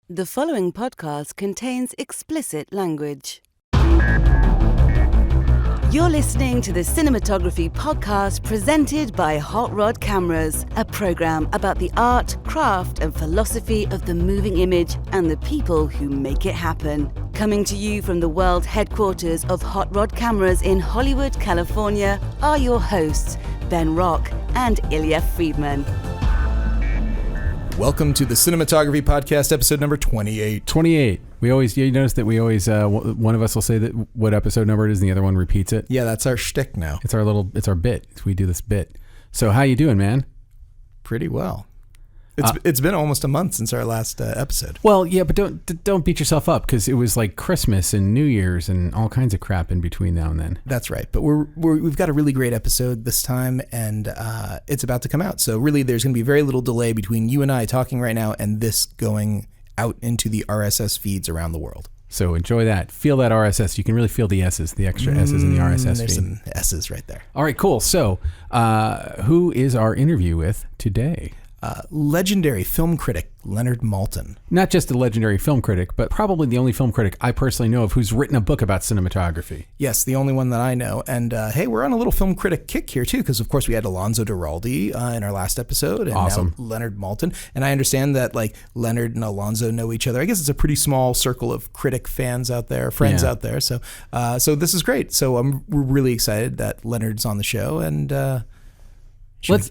The following podcast contains explicit language. You're listening to the Cinematography podcast presented by Hot Rod Cameras, a program about the art, craft, and philosophy of the moving image and the people who make it happen. Coming to you from the world headquarters of Hot Rod Cameras in Hollywood, California, are your hosts, Ben Rock and Illya Friedman. Welcome to the Cinematography Podcast, episode number 28. 28. You notice that we always, one of us will say that what episode number it is and the other one repeats it? Yeah, that's our shtick now. It's our bit. We do this bit. So how you doing, man? Pretty well. It's been almost a month since our last episode. Well, yeah, but don't beat yourself up because it was like Christmas and New Year's and all kinds of crap in between now and then. That's right. But we've got a really great episode this time, and it's about to come out. So really, there's going to be very little delay between you and I talking right now and this going out into the RSS feeds around the world. So enjoy that. Feel that RSS. You can really feel the S's, the extra S's in the RSS feed. There's some S's right there. All right, cool. So who is our interview with today? Legendary film critic Leonard Maltin. Not just a legendary film critic, but probably the only film critic I personally know of who's written a book about cinematography. Yes, the only one that I know. And hey, we're on a little film critic kick here too, because of course we had Alonso Duralde in our last episode, and awesome. Now Leonard Maltin. And I understand that like Leonard and Alonso know each other. I guess it's a pretty small circle of critic fans out there, friends out there. So this is great. So we're really excited that Leonard's on the show, and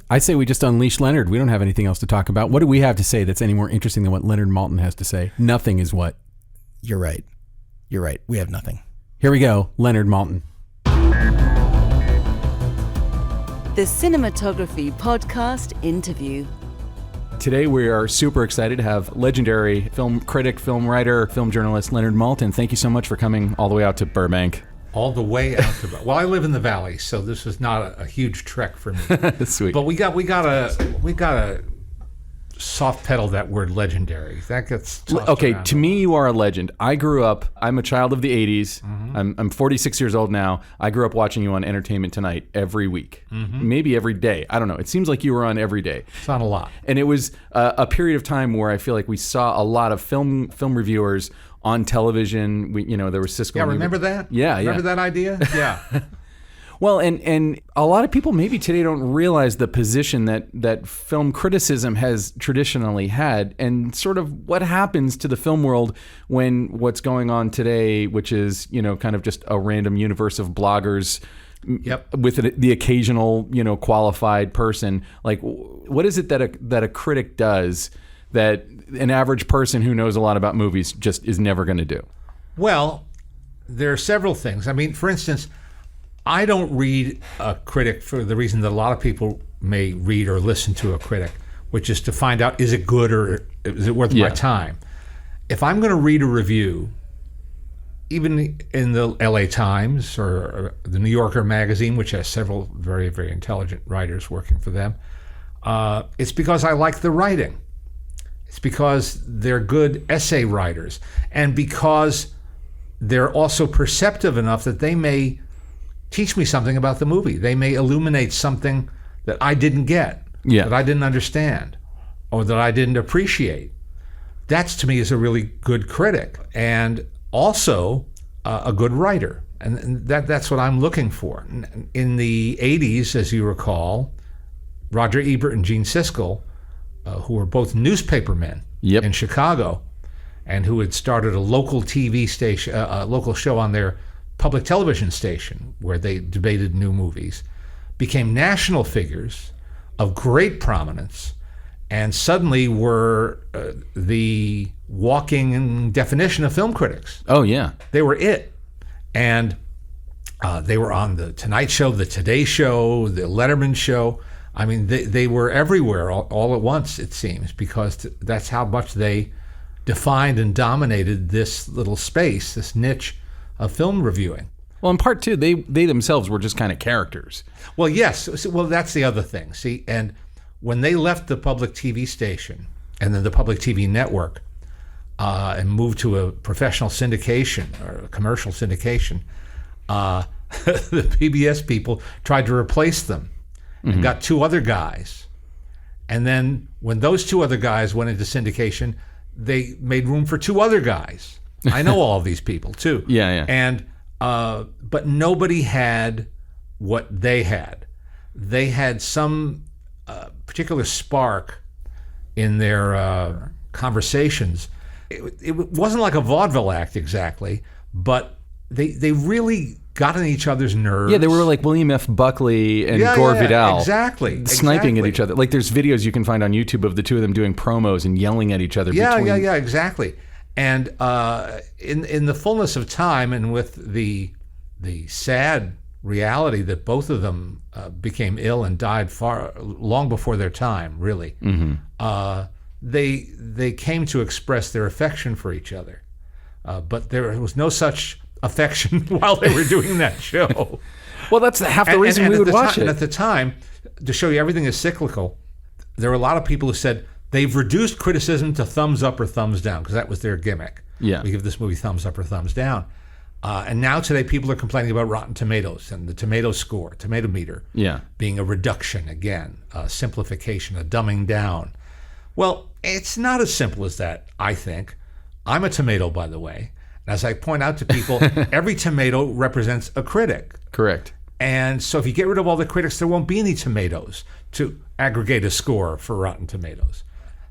I say we just unleash Leonard. We don't have anything else to talk about. What do we have to say that's any more interesting than what Leonard Maltin has to say? Nothing is what? You're right. We have nothing. Here we go. Leonard Maltin. The Cinematography Podcast interview. Today we are super excited to have legendary film critic, film writer, film journalist Leonard Maltin. Thank you so much for coming all the way out to Burbank. All the way out to, well, I live in the valley, so this is not a huge trek for me. Sweet. But we gotta soft pedal that word legendary. That gets tossed okay. around. To me, you are a legend. I'm a child of the '80s. Mm-hmm. I'm 46 years old now. I grew up watching you on Entertainment Tonight every week, maybe every day. I don't know. It seems like you were on every day. It's not a lot. And it was a period of time where I feel like we saw a lot of film reviewers on television. There was Cisco. Yeah, remember that? Yeah. Remember that idea? Yeah. Well, and a lot of people maybe today don't realize the position that film criticism has traditionally had, and sort of what happens to the film world when what's going on today, which is, kind of just a random universe of bloggers. Yep. With the occasional, qualified person. Like, what is it that a critic does that an average person who knows a lot about movies just is never going to do? Well, there are several things. I mean, for instance, I don't read a critic for the reason that a lot of people may read or listen to a critic, which is to find out, is it good or is it worth my time? If I'm going to read a review, even in the LA Times or the New Yorker magazine, which has several very, very intelligent writers working for them, it's because I like the writing. It's because they're good essay writers, and because they're also perceptive enough that they may teach me something about the movie. They may illuminate something that I didn't get, that I didn't understand, or that I didn't appreciate. That's, to me, is a really good critic, and also a good writer. And that's what I'm looking for. In the 80s, as you recall, Roger Ebert and Gene Siskel, who were both newspapermen in Chicago, and who had started a local TV station, a local show on their public television station where they debated new movies, became national figures of great prominence, and suddenly were the walking definition of film critics. Oh, yeah. They were it. And they were on the Tonight Show, the Today Show, the Letterman Show. I mean, they were everywhere all at once, it seems, because that's how much they defined and dominated this little space, this niche of film reviewing. Well, in part two, they themselves were just kind of characters. Well, yes. Well, that's the other thing. See, and when they left the public TV station and then the public TV network and moved to a professional syndication or a commercial syndication, the PBS people tried to replace them and got two other guys. And then when those two other guys went into syndication, they made room for two other guys. I know all of these people too. Yeah. And but nobody had what they had. They had some particular spark in their conversations. It wasn't like a vaudeville act exactly, but they really got on each other's nerves. Yeah, they were like William F. Buckley and Gore Vidal. Exactly. Sniping at each other. Like there's videos you can find on YouTube of the two of them doing promos and yelling at each other. Yeah, exactly. And in the fullness of time, and with the sad reality that both of them became ill and died long before their time, really, they came to express their affection for each other. But there was no such affection while they were doing that show. Well, that's half the reason we would watch it. And at the time, to show you everything is cyclical, there were a lot of people who said they've reduced criticism to thumbs up or thumbs down, because that was their gimmick. Yeah. We give this movie thumbs up or thumbs down. And now today people are complaining about Rotten Tomatoes and the tomato score, tomato meter, being a reduction again, a simplification, a dumbing down. Well, it's not as simple as that, I think. I'm a tomato, by the way. As I point out to people, every tomato represents a critic. Correct. And so if you get rid of all the critics, there won't be any tomatoes to aggregate a score for Rotten Tomatoes.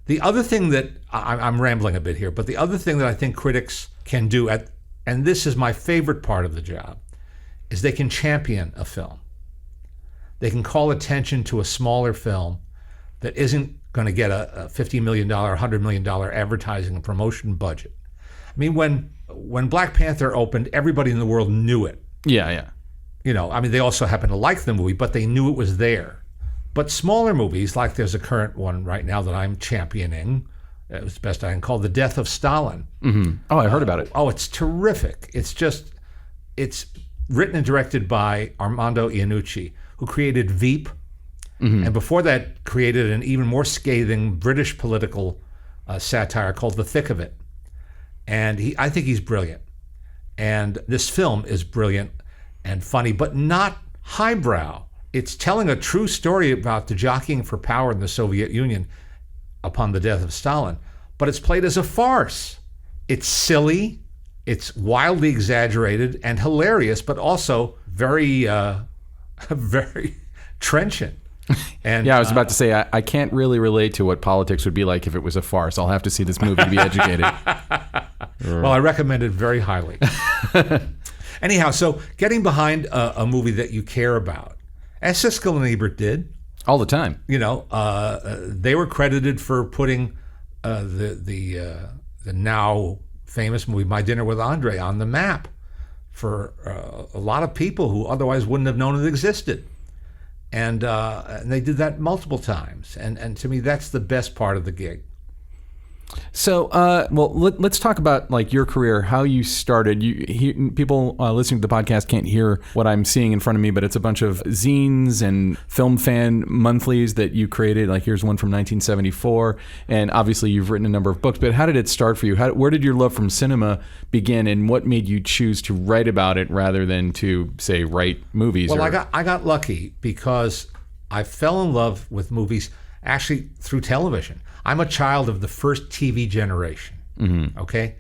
The other thing that, I'm rambling a bit here, but the other thing that I think critics can do, and this is my favorite part of the job, is they can champion a film. They can call attention to a smaller film that isn't going to get a $50 million, $100 million advertising and promotion budget. I mean, when Black Panther opened, everybody in the world knew it. Yeah. You know, I mean, they also happened to like the movie, but they knew it was there. But smaller movies, like there's a current one right now that I'm championing, as best I can call, The Death of Stalin. Mm-hmm. Oh, I heard about it. Oh, it's terrific. It's written and directed by Armando Iannucci, who created Veep, and before that created an even more scathing British political satire called The Thick of It. And I think he's brilliant. And this film is brilliant and funny, but not highbrow. It's telling a true story about the jockeying for power in the Soviet Union upon the death of Stalin, but it's played as a farce. It's silly, it's wildly exaggerated and hilarious, but also very, very trenchant. And, I was about to say, I can't really relate to what politics would be like if it was a farce. I'll have to see this movie to be educated. Well, I recommend it very highly. Anyhow, so getting behind a movie that you care about, as Siskel and Ebert did. All the time. You know, they were credited for putting the now famous movie My Dinner with Andre on the map for a lot of people who otherwise wouldn't have known it existed. And they did that multiple times. And to me, that's the best part of the gig. So, let's talk about like your career, how you started. People listening to the podcast can't hear what I'm seeing in front of me, but it's a bunch of zines and film fan monthlies that you created. Like here's one from 1974, and obviously you've written a number of books. But how did it start for you? Where did your love from cinema begin, and what made you choose to write about it rather than to say write movies? Well, I got lucky because I fell in love with movies actually through television. I'm a child of the first TV generation, okay?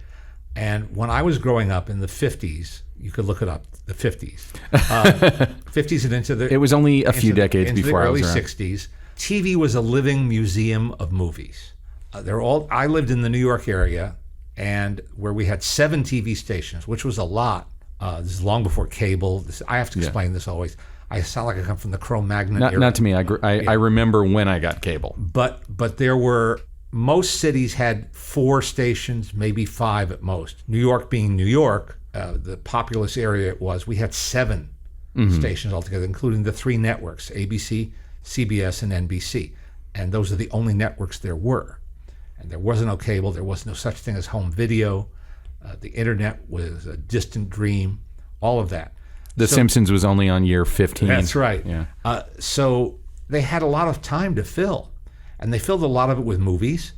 And when I was growing up in the 50s, you could look it up, the 50s. 50s and into the... It was only a few decades before I was around. Early 60s. TV was a living museum of movies. I lived in the New York area, and where we had 7 TV stations, which was a lot. This is long before cable. I have to explain this always. I sound like I come from the Cro-Magnon era. Not to me. I remember when I got cable. But there were, most cities had 4 stations, maybe 5 at most. New York being New York, the populous area it was, we had 7 stations altogether, including the 3 networks, ABC, CBS, and NBC. And those are the only networks there were. And there was no cable. There was no such thing as home video. The internet was a distant dream, all of that. The Simpsons was only on year 15. That's right. Yeah. So they had a lot of time to fill. And they filled a lot of it with movies.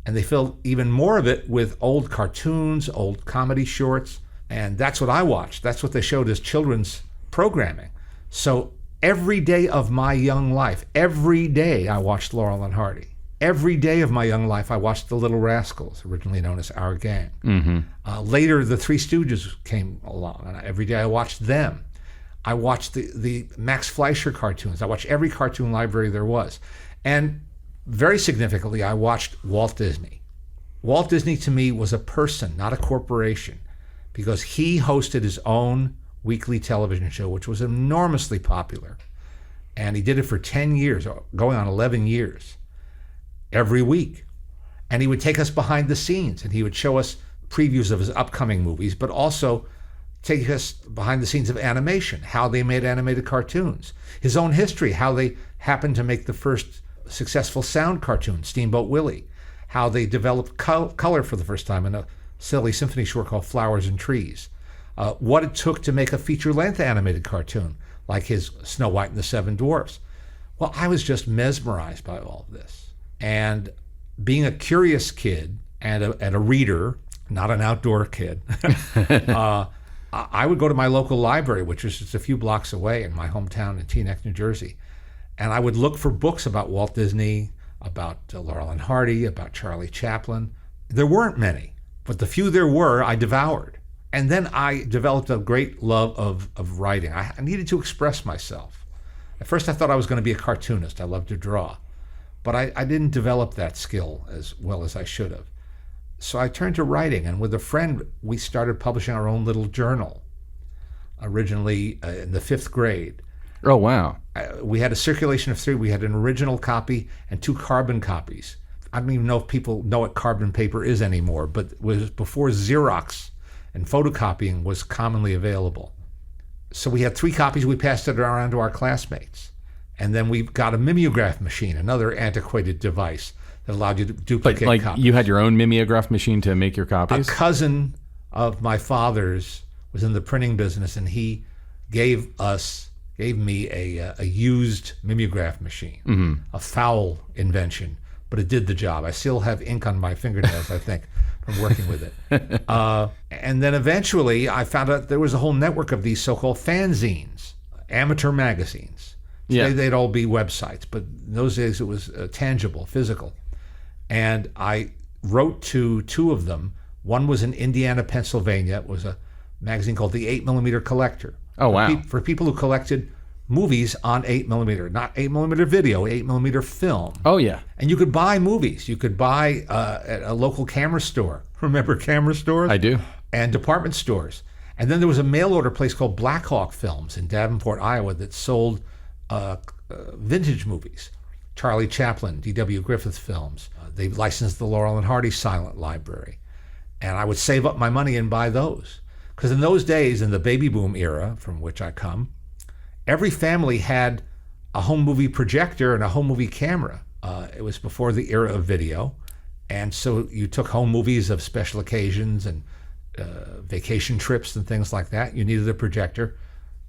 And they filled even more of it with old cartoons, old comedy shorts. And that's what I watched. That's what they showed as children's programming. So every day of my young life, every day I watched Laurel and Hardy. Every day of my young life, I watched The Little Rascals, originally known as Our Gang. Later, the Three Stooges came along, and every day I watched them. I watched the Max Fleischer cartoons. I watched every cartoon library there was. And very significantly, I watched Walt Disney. Walt Disney, to me, was a person, not a corporation, because he hosted his own weekly television show, which was enormously popular. And he did it for 10 years, going on 11 years. Every week. And he would take us behind the scenes, and he would show us previews of his upcoming movies, but also take us behind the scenes of animation, how they made animated cartoons, his own history, how they happened to make the first successful sound cartoon, Steamboat Willie, how they developed color for the first time in a silly symphony short called Flowers and Trees, what it took to make a feature-length animated cartoon, like his Snow White and the Seven Dwarfs. Well, I was just mesmerized by all of this. And being a curious kid and a reader, not an outdoor kid, I would go to my local library, which was just a few blocks away in my hometown in Teaneck, New Jersey. And I would look for books about Walt Disney, about Laurel and Hardy, about Charlie Chaplin. There weren't many, but the few there were, I devoured. And then I developed a great love of writing. I needed to express myself. At first, I thought I was going to be a cartoonist. I loved to draw. But I didn't develop that skill as well as I should have. So I turned to writing, and with a friend, we started publishing our own little journal, originally in the 5th grade. Oh, wow. We had a circulation of 3. We had an original copy and 2 carbon copies. I don't even know if people know what carbon paper is anymore, but it was before Xerox and photocopying was commonly available. So we had 3 copies. We passed it around to our classmates. And then we got a mimeograph machine, another antiquated device that allowed you to duplicate But copies. you had your own mimeograph machine to make your copies? A cousin of my father's was in the printing business, and he gave me a used mimeograph machine, a foul invention, but it did the job. I still have ink on my fingernails, I think, from working with it. And then eventually I found out there was a whole network of these so-called fanzines, amateur magazines. Today they'd all be websites, but in those days it was tangible, physical. And I wrote to 2 of them. One was in Indiana, Pennsylvania. It was a magazine called The 8mm Collector. Oh, wow. For people who collected movies on 8mm, not 8mm video, 8mm film. Oh, yeah. And you could buy movies. You could buy at a local camera store. Remember camera stores? I do. And department stores. And then there was a mail order place called Black Hawk Films in Davenport, Iowa, that sold vintage movies. Charlie Chaplin, D.W. Griffith films. They licensed the Laurel and Hardy silent library. And I would save up my money and buy those. Because in those days, in the baby boom era from which I come, every family had a home movie projector and a home movie camera. It was before the era of video. And so you took home movies of special occasions and vacation trips and things like that. You needed a projector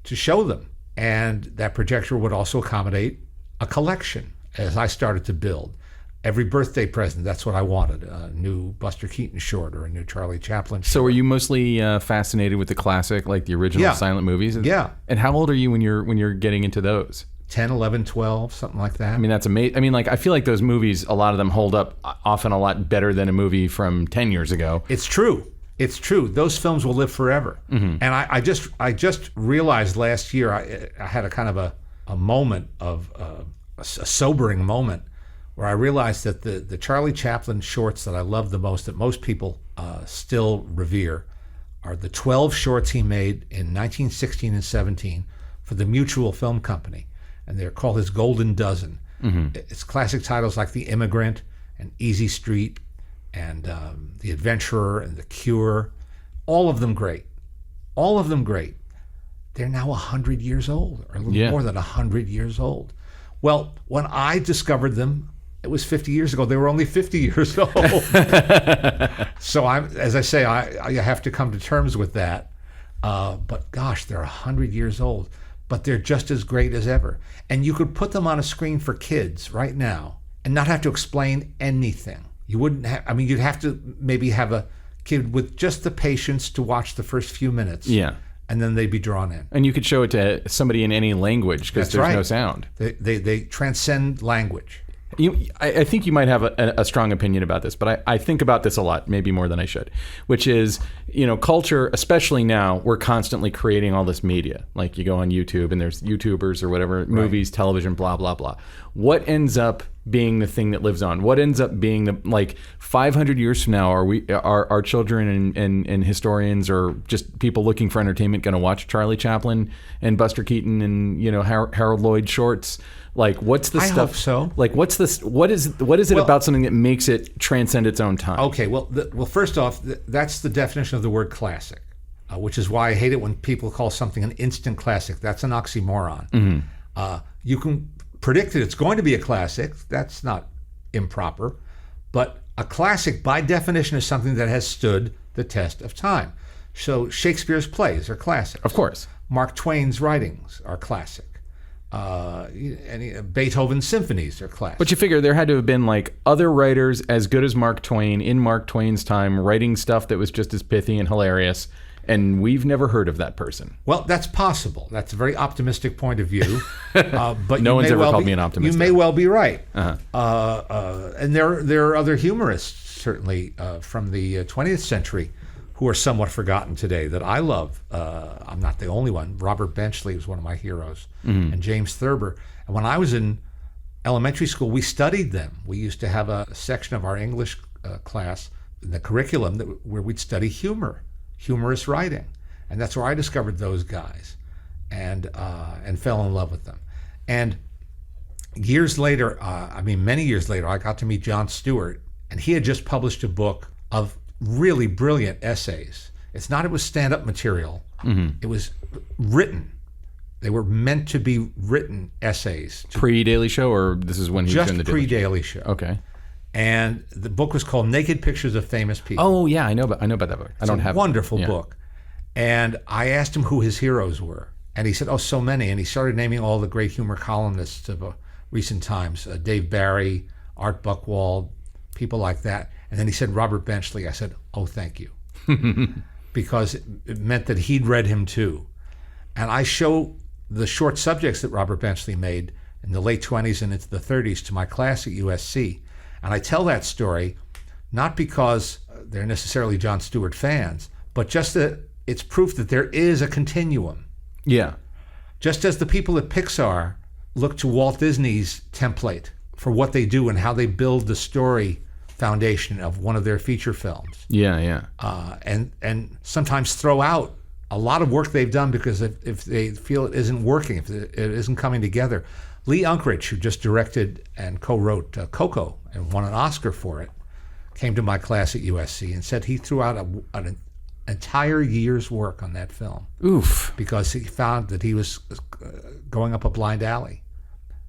to show them. And that projector would also accommodate a collection as I started to build. Every birthday present, that's what I wanted, a new Buster Keaton short or a new Charlie Chaplin short. So were you mostly fascinated with the classic, like the original silent movies? Yeah. And how old are you when you're getting into those? 10, 11, 12, something like that. I mean, that's amazing. I mean, like, I feel like those movies, a lot of them hold up often a lot better than a movie from 10 years ago. It's true. It's true. Those films will live forever. Mm-hmm. And I just realized last year I had a kind of a moment of a sobering moment where I realized that the Charlie Chaplin shorts that I love the most, that most people still revere, are the 12 shorts he made in 1916 and 17 for the Mutual Film Company. And they're called his Golden Dozen. Mm-hmm. It's classic titles like The Immigrant and Easy Street and The Adventurer and The Cure. All of them great. All of them great. They're now 100 years old, or a little more than 100 years old. Well, when I discovered them, it was 50 years ago. They were only 50 years old. So as I say, I have to come to terms with that. But gosh, they're 100 years old. But they're just as great as ever. And you could put them on a screen for kids right now and not have to explain anything. You wouldn't have, I mean, you'd have to maybe have a kid with just the patience to watch the first few minutes. Yeah. And then they'd be drawn in. And you could show it to somebody in any language because there's no sound. They transcend language. I think you might have a strong opinion about this, but I think about this a lot, maybe more than I should, which is, culture, especially now, we're constantly creating all this media. Like you go on YouTube and there's YouTubers or whatever, movies, television, blah, blah, blah. What ends up being the thing that lives on? What ends up being 500 years from now, are our children and historians or just people looking for entertainment going to watch Charlie Chaplin and Buster Keaton and, Harold Lloyd shorts? What's the stuff? I hope so. What's this? What is it about something that makes it transcend its own time? Okay, well, first off, that's the definition of the word classic, which is why I hate it when people call something an instant classic. That's an oxymoron. Mm-hmm. You can predict that it's going to be a classic. That's not improper. But a classic, by definition, is something that has stood the test of time. So Shakespeare's plays are classic. Of course. Mark Twain's writings are classic. Beethoven's symphonies are classic. But you figure there had to have been other writers as good as Mark Twain in Mark Twain's time writing stuff that was just as pithy and hilarious, and we've never heard of that person. Well, that's possible. That's a very optimistic point of view. But no one's ever called me an optimist. You may well be right. Uh-huh. And there are other humorists, certainly, from the 20th century who are somewhat forgotten today that I love. I'm not the only one. Robert Benchley was one of my heroes, and James Thurber. And when I was in elementary school, we studied them. We used to have a section of our English class in the curriculum where we'd study humorous writing. And that's where I discovered those guys and fell in love with them. And years later, many years later, I got to meet Jon Stewart, and he had just published a book of really brilliant essays. It was stand-up material. Mm-hmm. It was written. They were meant to be written essays. Pre-Daily Show, or this is when he was doing the Daily Show? Just pre-Daily Show. Okay. And the book was called Naked Pictures of Famous People. Oh yeah, I know about that book. I don't have it. Wonderful book. And I asked him who his heroes were, and he said, "Oh, so many." And he started naming all the great humor columnists of recent times: Dave Barry, Art Buchwald, people like that. And then he said Robert Benchley. I said, "Oh, thank you," because it meant that he'd read him too. And I show the short subjects that Robert Benchley made in the late 20s and into the 30s to my class at USC. And I tell that story not because they're necessarily Jon Stewart fans, but just that it's proof that there is a continuum. Yeah. Just as the people at Pixar look to Walt Disney's template for what they do and how they build the story foundation of one of their feature films. Yeah. And sometimes throw out a lot of work they've done because if they feel it isn't working, if it isn't coming together. Lee Unkrich, who just directed and co-wrote Coco and won an Oscar for it, came to my class at USC and said he threw out an entire year's work on that film. Oof. Because he found that he was going up a blind alley.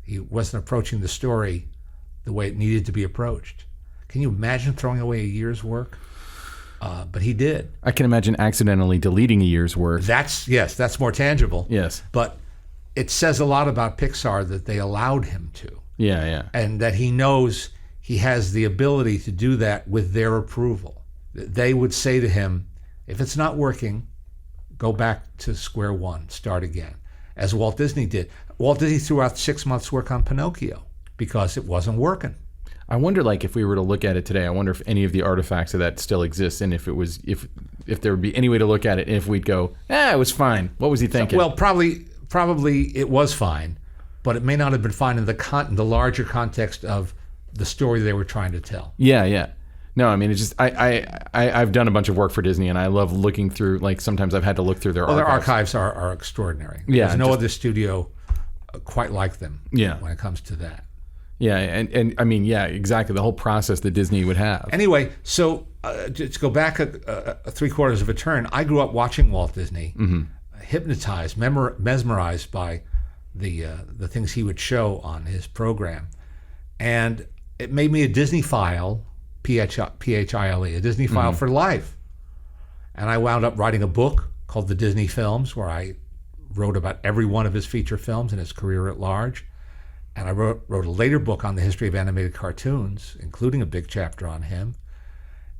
He wasn't approaching the story the way it needed to be approached. Can you imagine throwing away a year's work? But he did. I can imagine accidentally deleting a year's work. That's more tangible. Yes. But it says a lot about Pixar that they allowed him to. Yeah. And that he knows he has the ability to do that with their approval. They would say to him, if it's not working, go back to square one, start again. As Walt Disney did. Walt Disney threw out 6 months' work on Pinocchio because it wasn't working. I wonder, if we were to look at it today, I wonder if any of the artifacts of that still exists, and if there would be any way to look at it, and if we'd go, it was fine. What was he thinking? Well, probably it was fine, but it may not have been fine in the larger context of the story they were trying to tell. Yeah. No, I mean, it's just I've done a bunch of work for Disney, and I love looking through. Sometimes I've had to look through their archives. Their archives are extraordinary. Yeah, there's no other studio quite like them. Yeah. When it comes to that. Yeah, and I mean, yeah, exactly. The whole process that Disney would have. Anyway, so to go back a 3/4 of a turn, I grew up watching Walt Disney, hypnotized, mesmerized by the things he would show on his program, and it made me a Disney-phile, P-H-I-L-E, a Disney-phile for life. And I wound up writing a book called The Disney Films, where I wrote about every one of his feature films and his career at large. And I wrote a later book on the history of animated cartoons, including a big chapter on him.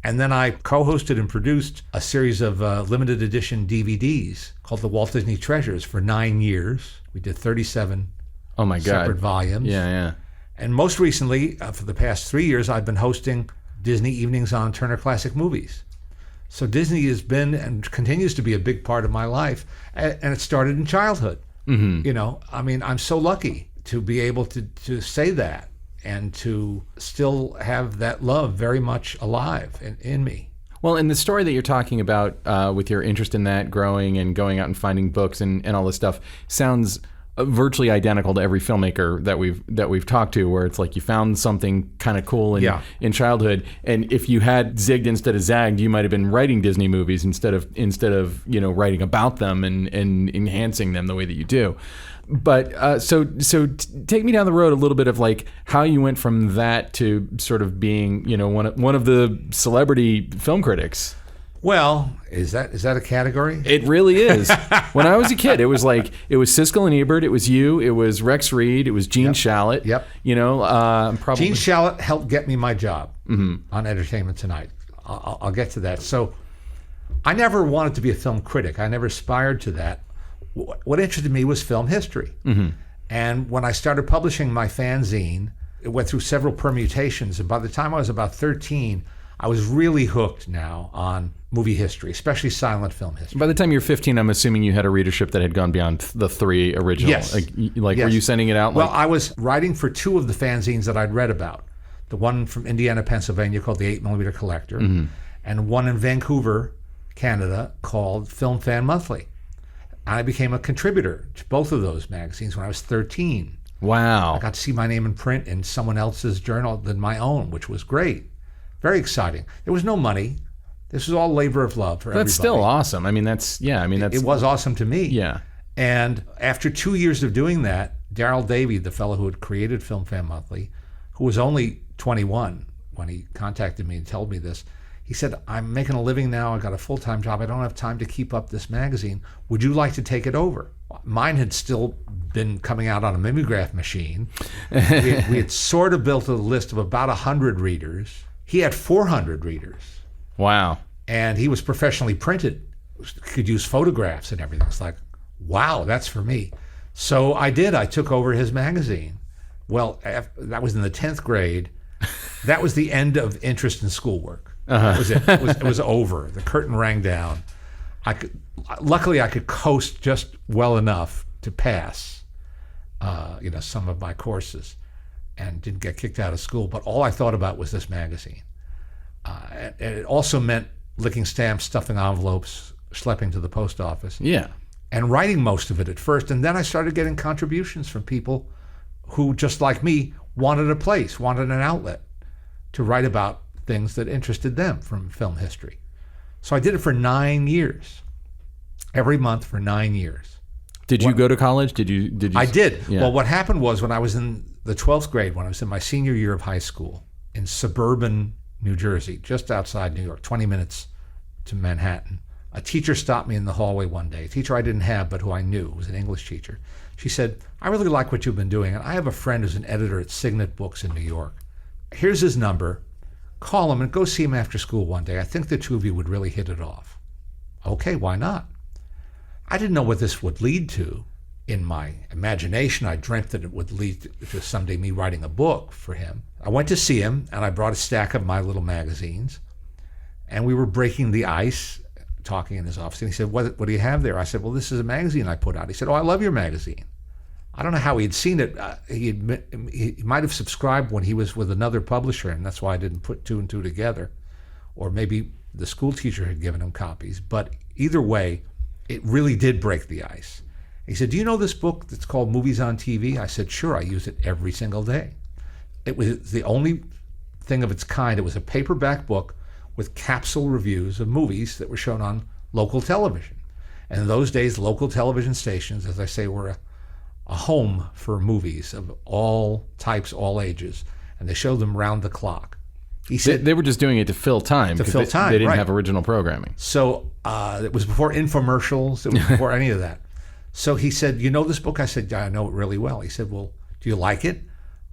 And then I co-hosted and produced a series of limited edition DVDs called The Walt Disney Treasures for 9 years. We did 37 separate volumes. Yeah. And most recently, for the past 3 years, I've been hosting Disney Evenings on Turner Classic Movies. So Disney has been and continues to be a big part of my life, and it started in childhood. I'm so lucky to be able to say that and to still have that love very much alive in me. Well, and the story that you're talking about with your interest in that growing and going out and finding books and all this stuff sounds virtually identical to every filmmaker that we've talked to, where it's like you found something kind of cool in childhood, and if you had zigged instead of zagged, you might have been writing Disney movies instead of writing about them and enhancing them the way that you do. But so take me down the road a little bit of like how you went from that to sort of being one of the celebrity film critics. Well, is that a category? It really is. When I was a kid, it was Siskel and Ebert, it was you, it was Rex Reed, it was Gene Shalit. Yep. Probably Gene Shalit helped get me my job on Entertainment Tonight. I'll get to that. So I never wanted to be a film critic. I never aspired to that. What interested me was film history. And when I started publishing my fanzine, it went through several permutations. And by the time I was about 13, I was really hooked now on movie history, especially silent film history. By the time you're 15, I'm assuming you had a readership that had gone beyond the 3 original. Yes. Yes. Were you sending it out? Well, I was writing for 2 of the fanzines that I'd read about. The one from Indiana, Pennsylvania called the 8mm Collector, and one in Vancouver, Canada called Film Fan Monthly. I became a contributor to both of those magazines when I was 13. Wow. I got to see my name in print in someone else's journal than my own, which was great. Very exciting. There was no money. This was all labor of love for everybody. That's still awesome. It was awesome to me. Yeah. And after 2 years of doing that, Darryl Davey, the fellow who had created Film Fan Monthly, who was only 21 when he contacted me and told me this, he said, I'm making a living now. I got a full-time job. I don't have time to keep up this magazine. Would you like to take it over? Mine had still been coming out on a mimeograph machine. We had sort of built a list of about 100 readers. He had 400 readers. Wow. And he was professionally printed. Could use photographs and everything. It's like, wow, that's for me. So I did. I took over his magazine. Well, that was in the 10th grade. That was the end of interest in schoolwork. That was it. It was over. The curtain rang down. Luckily, I could coast just well enough to pass, some of my courses, and didn't get kicked out of school. But all I thought about was this magazine. And it also meant licking stamps, stuffing envelopes, schlepping to the post office. Yeah. And writing most of it at first. And then I started getting contributions from people who, just like me, wanted a place, wanted an outlet to write about things that interested them from film history. So I did it for 9 years, every month for 9 years. Did you go to college? Did you? I did. Yeah. Well, what happened was when I was in the 12th grade, when I was in my senior year of high school in suburban New Jersey, just outside New York, 20 minutes to Manhattan, a teacher stopped me in the hallway one day, a teacher I didn't have but who I knew, was an English teacher. She said, I really like what you've been doing, and I have a friend who's an editor at Signet Books in New York. Here's his number. Call him and go see him after school one day. I think the two of you would really hit it off. Okay, why not? I didn't know what this would lead to. In my imagination, I dreamt that it would lead to someday me writing a book for him. I went to see him, and I brought a stack of my little magazines, and we were breaking the ice, talking in his office, and he said, what do you have there? I said, well, this is a magazine I put out. He said, oh, I love your magazine. I don't know how he had seen it. He might have subscribed when he was with another publisher, and that's why I didn't put 2 and 2 together. Or maybe the school teacher had given him copies. But either way, it really did break the ice. He said, do you know this book that's called Movies on TV? I said, sure, I use it every single day. It was the only thing of its kind. It was a paperback book with capsule reviews of movies that were shown on local television. And in those days, local television stations, as I say, were a home for movies of all types, all ages, and they showed them round the clock. He said they were just doing it to fill time. To fill time, They didn't right. have original programming. So it was before infomercials. It was before any of that. So he said, you know this book? I said, yeah, I know it really well. He said, well, do you like it?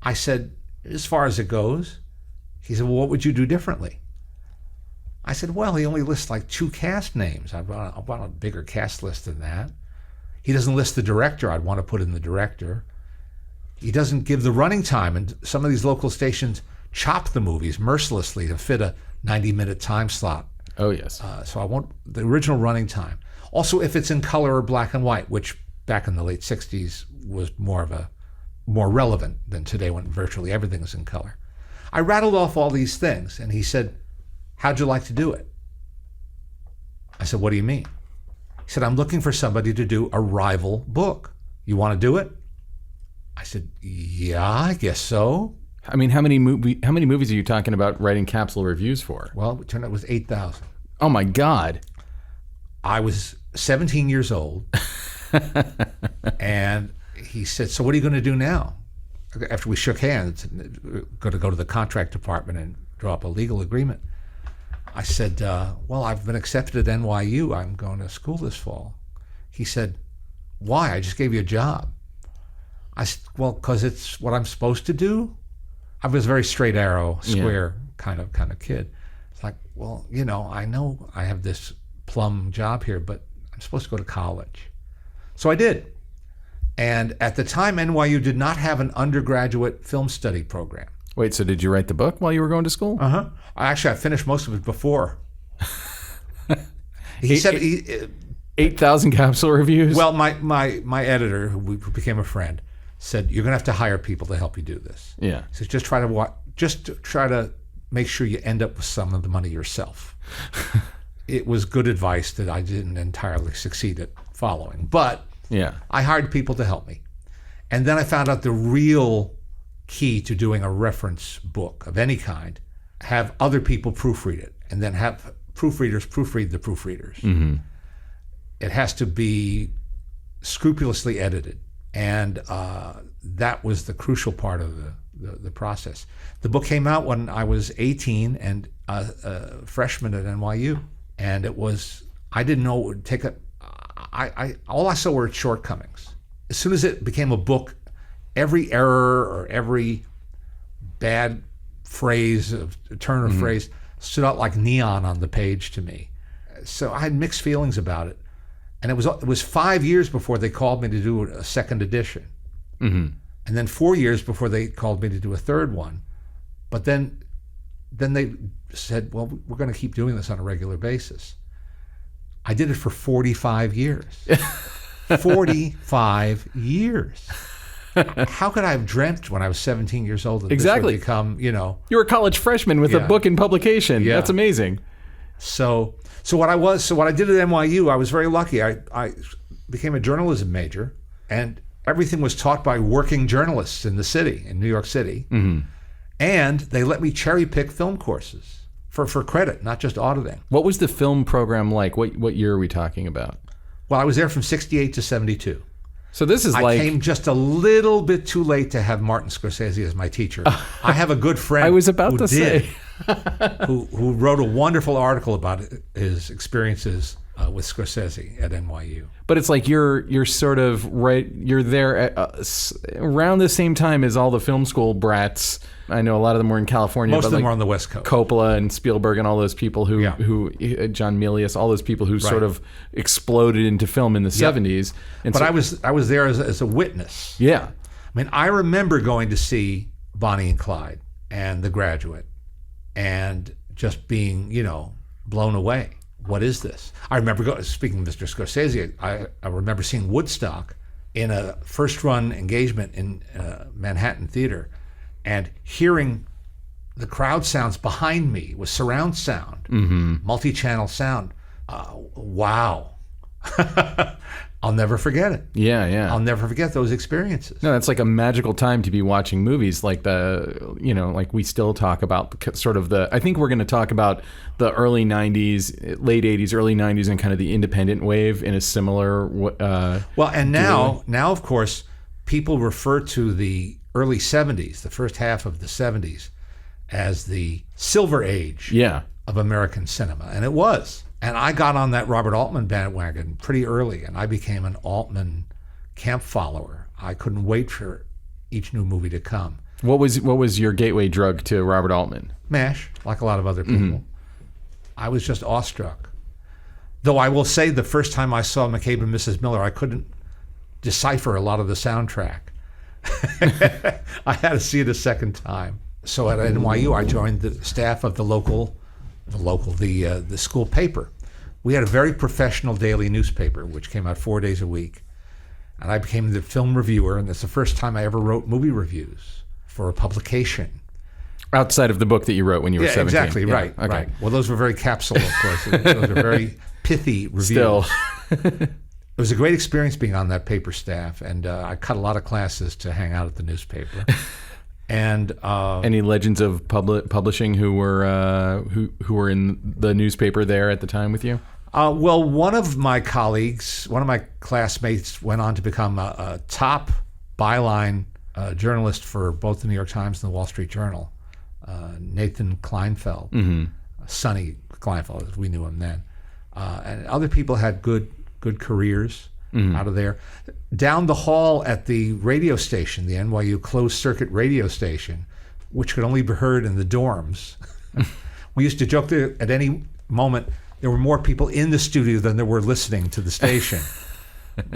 I said, as far as it goes. He said, well, what would you do differently? I said, well, he only lists like 2 cast names. I want a bigger cast list than that. He doesn't list the director. I'd want to put in the director. He doesn't give the running time, and some of these local stations chop the movies mercilessly to fit a 90-minute time slot. Oh, yes. So I want the original running time. Also, if it's in color or black and white, which back in the late 60s was more relevant than today when virtually everything is in color. I rattled off all these things, and he said, "How'd you like to do it?" I said, "What do you mean?" He said, "I'm looking for somebody to do a rival book. You want to do it?" I said, "Yeah, I guess so." I mean, how many movies are you talking about writing capsule reviews for? Well, it turned out it was 8,000. Oh, my God. I was 17 years old, and he said, "So what are you going to do now?" After we shook hands, going to go to the contract department and draw up a legal agreement. I said, "Well, I've been accepted at NYU. I'm going to school this fall." He said, "Why? I just gave you a job." I said, "Well, because it's what I'm supposed to do." I was a very straight arrow, square kind of kid. It's like, well, I know I have this plum job here, but I'm supposed to go to college. So I did. And at the time, NYU did not have an undergraduate film study program. Wait, so did you write the book while you were going to school? Uh-huh. Actually, I finished most of it before. He said 8,000 capsule reviews? Well, my editor, who became a friend, said, "You're going to have to hire people to help you do this." Yeah. He said, just try to make sure you end up with some of the money yourself. It was good advice that I didn't entirely succeed at following. But yeah, I hired people to help me. And then I found out the real key to doing a reference book of any kind, have other people proofread it, and then have proofreaders proofread the proofreaders. Mm-hmm. It has to be scrupulously edited. And that was the crucial part of the process. The book came out when I was 18 and a freshman at NYU. And I didn't know it would take all I saw were its shortcomings. As soon as it became a book, every error or every bad phrase, turn of phrase, stood out like neon on the page to me. So I had mixed feelings about it. And it was 5 years before they called me to do a second edition. Mm-hmm. And then 4 years before they called me to do a third one. But then they said, "Well, we're going to keep doing this on a regular basis." I did it for 45 years. 45 years. How could I have dreamt when I was 17 years old that exactly. this would become, You were a college freshman with a book in publication. Yeah. That's amazing. So what I did at NYU, I was very lucky. I became a journalism major, and everything was taught by working journalists in the city, in New York City. Mm-hmm. And they let me cherry pick film courses for credit, not just auditing. What was the film program like? What year are we talking about? Well, I was there from 68 to 72. So this is I came just a little bit too late to have Martin Scorsese as my teacher. I have a good friend I was about to say. who wrote a wonderful article about his experiences with Scorsese at NYU. But it's like you're sort of right. You're there at, around the same time as all the film school brats. I know a lot of them were in California. Most but of them like were on the West Coast. Coppola and Spielberg and all those people who John Milius, all those people who sort of exploded into film in the 70s. And but I was there as a witness. Yeah. I mean, I remember going to see Bonnie and Clyde and The Graduate and just being, blown away. What is this? I remember speaking of Mr. Scorsese, I remember seeing Woodstock in a first-run engagement in Manhattan Theater and hearing the crowd sounds behind me with surround sound, multi-channel sound. Wow. I'll never forget it. Yeah. I'll never forget those experiences. No, that's like a magical time to be watching movies. Like like we still talk about sort of I think we're going to talk about the early 90s, late 80s, early 90s, and kind of the independent wave in a similar and now of course, people refer to the early 70s, the first half of the 70s, as the silver age of American cinema. And it was. And I got on that Robert Altman bandwagon pretty early, and I became an Altman camp follower. I couldn't wait for each new movie to come. What was your gateway drug to Robert Altman? MASH, like a lot of other people. I was just awestruck. Though I will say the first time I saw McCabe and Mrs. Miller, I couldn't decipher a lot of the soundtrack. I had to see it a second time. So at NYU, I joined the staff of the school paper. We had a very professional daily newspaper, which came out 4 days a week. And I became the film reviewer, and it's the first time I ever wrote movie reviews for a publication. Outside of the book that you wrote when you were 17. Exactly, Yeah, right, okay. right. Well, those were very capsule, of course. Those are very pithy reviews. Still. It was a great experience being on that paper staff, and I cut a lot of classes to hang out at the newspaper. And any legends of publishing who were in the newspaper there at the time with you? Well, one of my colleagues, one of my classmates, went on to become a top byline journalist for both the New York Times and the Wall Street Journal. Nathan Kleinfeld, Sonny Kleinfeld, as we knew him then, and other people had good careers out of there. Down the hall at the radio station, the NYU closed circuit radio station, which could only be heard in the dorms. We used to joke that at any moment there were more people in the studio than there were listening to the station.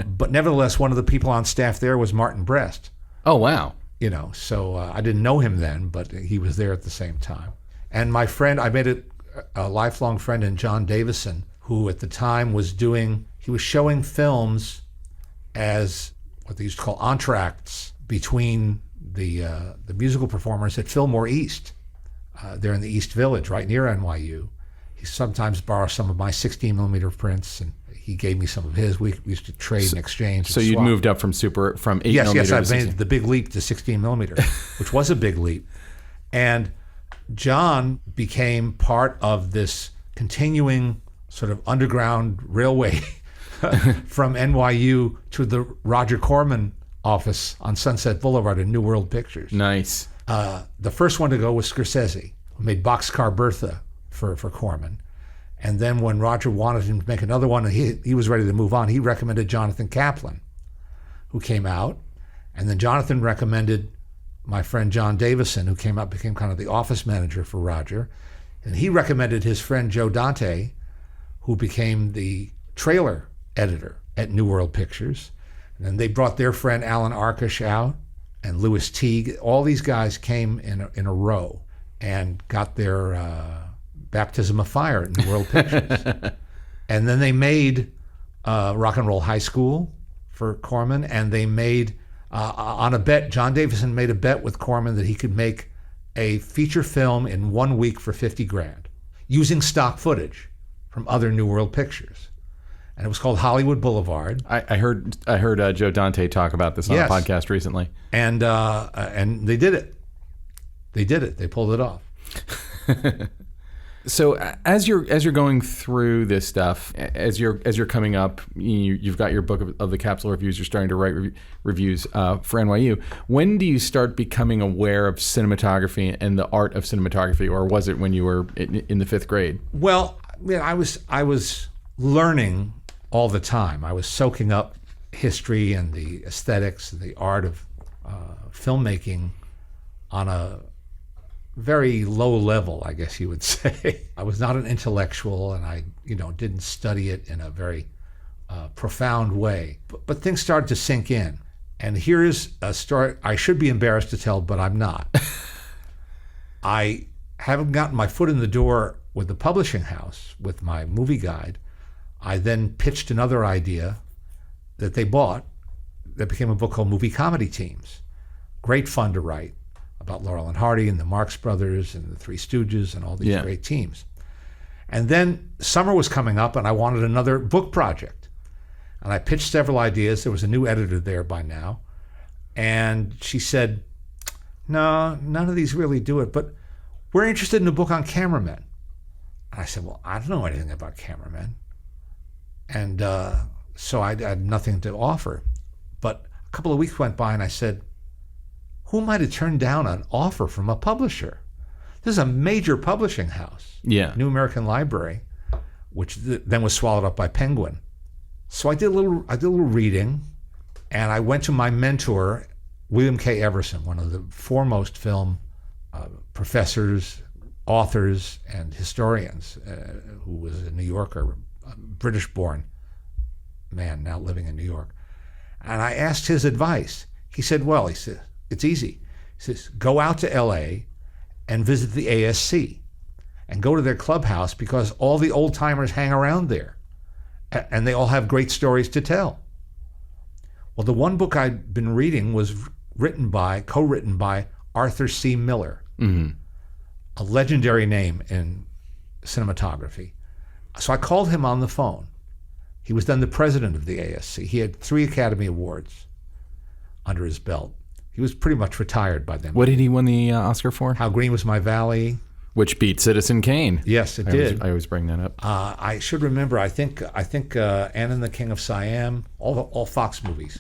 But nevertheless, one of the people on staff there was Martin Brest. Oh, wow. So I didn't know him then, but he was there at the same time. And my friend, I made a lifelong friend in John Davison, who at the time was showing films as what they used to call entr'actes between the musical performers at Fillmore East. They're in the East Village, right near NYU. He sometimes borrows some of my 16mm prints, and he gave me some of his. We used to trade and exchange. So you'd moved up from 8mm. Yes, I to made the big leap to 16mm, which was a big leap. And John became part of this continuing sort of underground railway from NYU to the Roger Corman office on Sunset Boulevard in New World Pictures. Nice. The first one to go was Scorsese, who made Boxcar Bertha for Corman. And then when Roger wanted him to make another one, and he was ready to move on, he recommended Jonathan Kaplan, who came out. And then Jonathan recommended my friend John Davison, who became kind of the office manager for Roger. And he recommended his friend Joe Dante, who became the trailer editor at New World Pictures. And then they brought their friend Alan Arkush out, and Louis Teague. All these guys came in a row and got their baptism of fire at New World Pictures. And then they made Rock and Roll High School for Corman, and they made, on a bet, John Davison made a bet with Corman that he could make a feature film in 1 week for $50,000 using stock footage from other New World Pictures. And it was called Hollywood Boulevard. I heard Joe Dante talk about this on a podcast recently. And they did it. They pulled it off. So as you're going through this stuff, as you're coming up, you've got your book of the capsule reviews. You're starting to write reviews for NYU. When do you start becoming aware of cinematography and the art of cinematography, or was it when you were in the 5th grade? Well, I was learning all the time. I was soaking up history and the aesthetics and the art of filmmaking on a very low level, I guess you would say. I was not an intellectual, and I, didn't study it in a very profound way. But things started to sink in. And here is a story I should be embarrassed to tell, but I'm not. I haven't gotten my foot in the door with the publishing house with my movie guide. I then pitched another idea that they bought that became a book called Movie Comedy Teams. Great fun to write, about Laurel and Hardy and the Marx Brothers and the Three Stooges and all these great teams. And then summer was coming up, and I wanted another book project. And I pitched several ideas. There was a new editor there by now. And she said, no, none of these really do it, but we're interested in a book on cameramen. And I said, well, I don't know anything about cameramen. And so I had nothing to offer. But a couple of weeks went by, and I said, who might have turned down an offer from a publisher? This is a major publishing house, New American Library, which then was swallowed up by Penguin. So I did a little reading, and I went to my mentor, William K. Everson, one of the foremost film professors, authors, and historians, who was a New Yorker, a British-born man now living in New York. And I asked his advice. He said, well, he said, it's easy. He says, go out to L.A. and visit the ASC and go to their clubhouse because all the old timers hang around there and they all have great stories to tell. Well, the one book I'd been reading was co-written by Arthur C. Miller, a legendary name in cinematography. So I called him on the phone. He was then the president of the ASC. He had 3 Academy Awards under his belt. He was pretty much retired by then. What did he win the Oscar for? How Green Was My Valley. Which beat Citizen Kane. Yes, it did. I always bring that up. I should remember. I think Anne and the King of Siam, all Fox movies,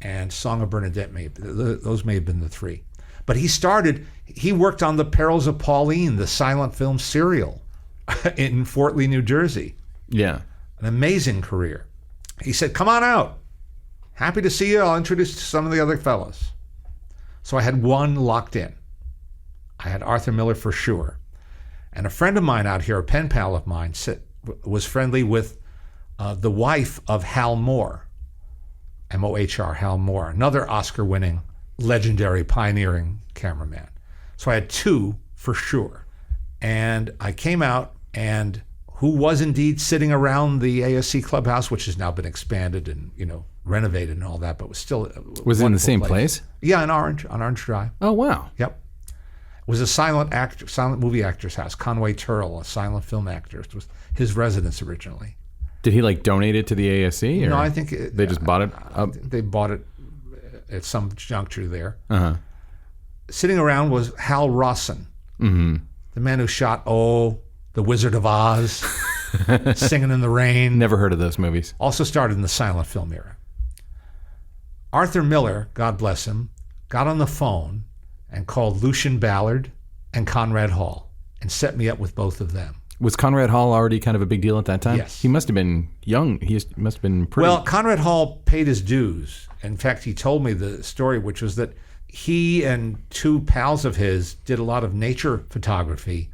and Song of Bernadette those may have been the 3. But he worked on The Perils of Pauline, the silent film serial in Fort Lee, New Jersey. Yeah. An amazing career. He said, come on out. Happy to see you. I'll introduce some of the other fellows. So I had one locked in. I had Arthur Miller for sure. And a friend of mine out here, a pen pal of mine, was friendly with the wife of Hal Moore, M-O-H-R, Hal Moore, another Oscar-winning, legendary, pioneering cameraman. So I had 2 for sure. And I came out, and who was indeed sitting around the ASC clubhouse, which has now been expanded and, renovated and all that, but was still was it in the same place? Yeah, on Orange Drive. Oh, wow. Yep. It was a silent movie actor's house. Conway Turrell, a silent film actor, it was his residence originally. Did he donate it to the ASC? Or no, I think they just bought it up? They bought it at some juncture there. Uh-huh. Sitting around was Hal Rawson, the man who shot The Wizard of Oz, Singing in the Rain. Never heard of those movies. Also started in the silent film era. Arthur Miller, God bless him, got on the phone and called Lucian Ballard and Conrad Hall and set me up with both of them. Was Conrad Hall already kind of a big deal at that time? Yes. He must have been young. He must have been pretty... Well, Conrad Hall paid his dues. In fact, he told me the story, which was that he and 2 pals of his did a lot of nature photography,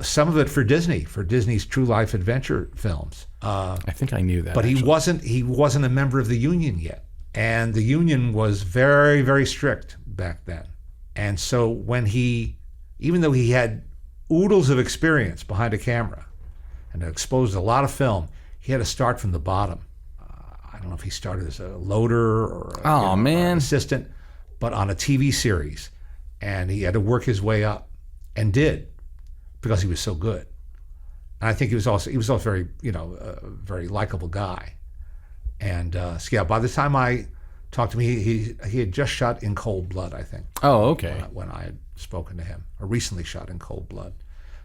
some of it for Disney's True Life Adventure films. I think I knew that. But actually. he wasn't a member of the union yet. And the union was very, very strict back then. And so even though he had oodles of experience behind a camera and had exposed a lot of film, he had to start from the bottom. I don't know if he started as a loader or an assistant, but on a TV series. And he had to work his way up, and did, because he was so good. And I think he was also very, a very likable guy. And by the time I talked to him, he had just shot In Cold Blood, I think. Oh, okay. When I had spoken to him, or recently shot In Cold Blood.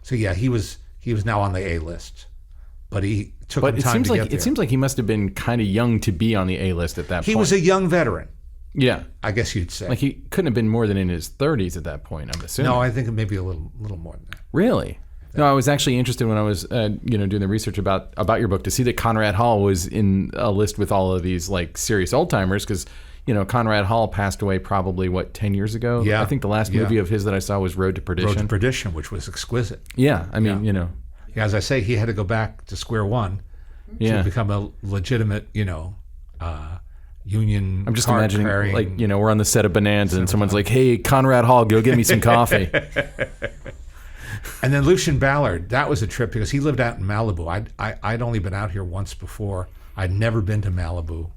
So yeah, he was now on the A list, but he took him time to get there. It seems like he must have been kind of young to be on the A list at that point. He was a young veteran. Yeah, I guess you'd say. Like he couldn't have been more than in his 30s at that point, I'm assuming. No, I think maybe a little more than that. Really? No, I was actually interested when I was doing the research about your book to see that Conrad Hall was in a list with all of these serious old timers, because Conrad Hall passed away probably 10 years ago. Yeah, I think the last movie of his that I saw was Road to Perdition. Road to Perdition, which was exquisite. Yeah, I mean Yeah, as I say, he had to go back to square one to become a legitimate union. I'm just card imagining carrying, we're on the set of Bonanza and someone's like, "Hey, Conrad Hall, go get me some coffee." And then Lucian Ballard, that was a trip because he lived out in Malibu. I'd only been out here once before. I'd never been to Malibu.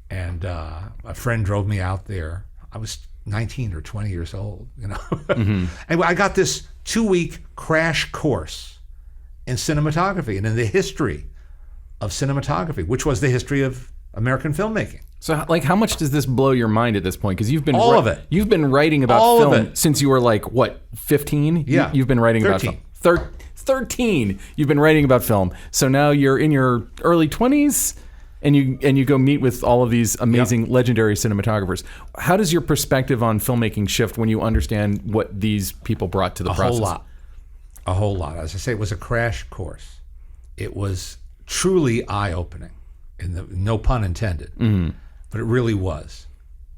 And a friend drove me out there. I was 19 or 20 years old, Mm-hmm. And I got this 2-week crash course in cinematography and in the history of cinematography, which was the history of American filmmaking. So, how much does this blow your mind at this point? Because you've been all of it. You've been writing about all film since you were 15? Yeah, you've been writing 13. about film. 13. You've been writing about film. So now you're in your early 20s, and you go meet with all of these amazing, legendary cinematographers. How does your perspective on filmmaking shift when you understand what these people brought to the process? A whole lot. As I say, it was a crash course. It was truly eye-opening, no pun intended. Mm-hmm. But it really was,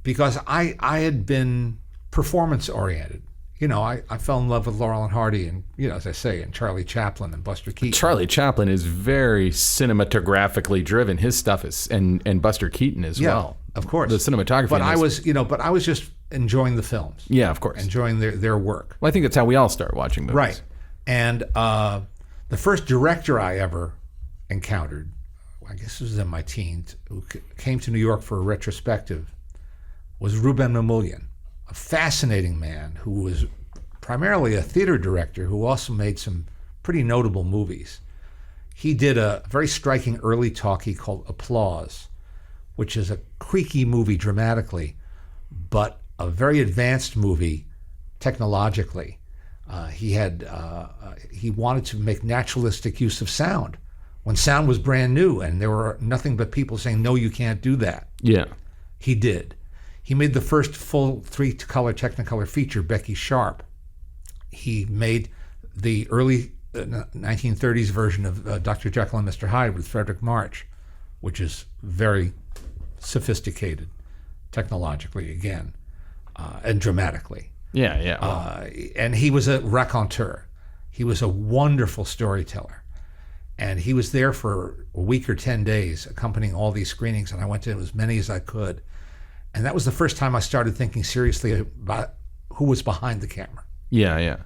because I had been performance-oriented. I fell in love with Laurel and Hardy and, as I say, and Charlie Chaplin and Buster Keaton. Charlie Chaplin is very cinematographically driven. His stuff is, and Buster Keaton as well. Of course. The cinematography. But I was just enjoying the films. Yeah, of course. Enjoying their work. Well, I think that's how we all start watching movies. Right. And the first director I ever encountered, I guess this was in my teens, who came to New York for a retrospective, was Ruben Mamoulian, a fascinating man who was primarily a theater director who also made some pretty notable movies. He did a very striking early talkie called Applause, which is a creaky movie dramatically, but a very advanced movie technologically. He wanted to make naturalistic use of sound when sound was brand new and there were nothing but people saying, no, you can't do that. Yeah. He did. He made the first full 3-color Technicolor feature, Becky Sharp. He made the early 1930s version of Dr. Jekyll and Mr. Hyde with Frederick March, which is very sophisticated technologically again, and dramatically. Yeah. And he was a raconteur. He was a wonderful storyteller. And he was there for a week or 10 days accompanying all these screenings, and I went to as many as I could. And that was the first time I started thinking seriously about who was behind the camera. Yeah.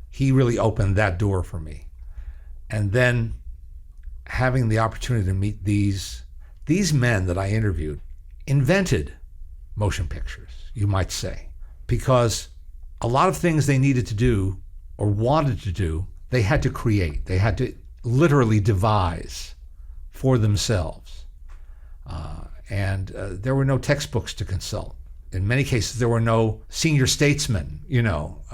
He really opened that door for me. And then having the opportunity to meet these men that I interviewed invented motion pictures, you might say, because a lot of things they needed to do or wanted to do, they had to create. They had to literally devise for themselves. And there were no textbooks to consult. In many cases, there were no senior statesmen,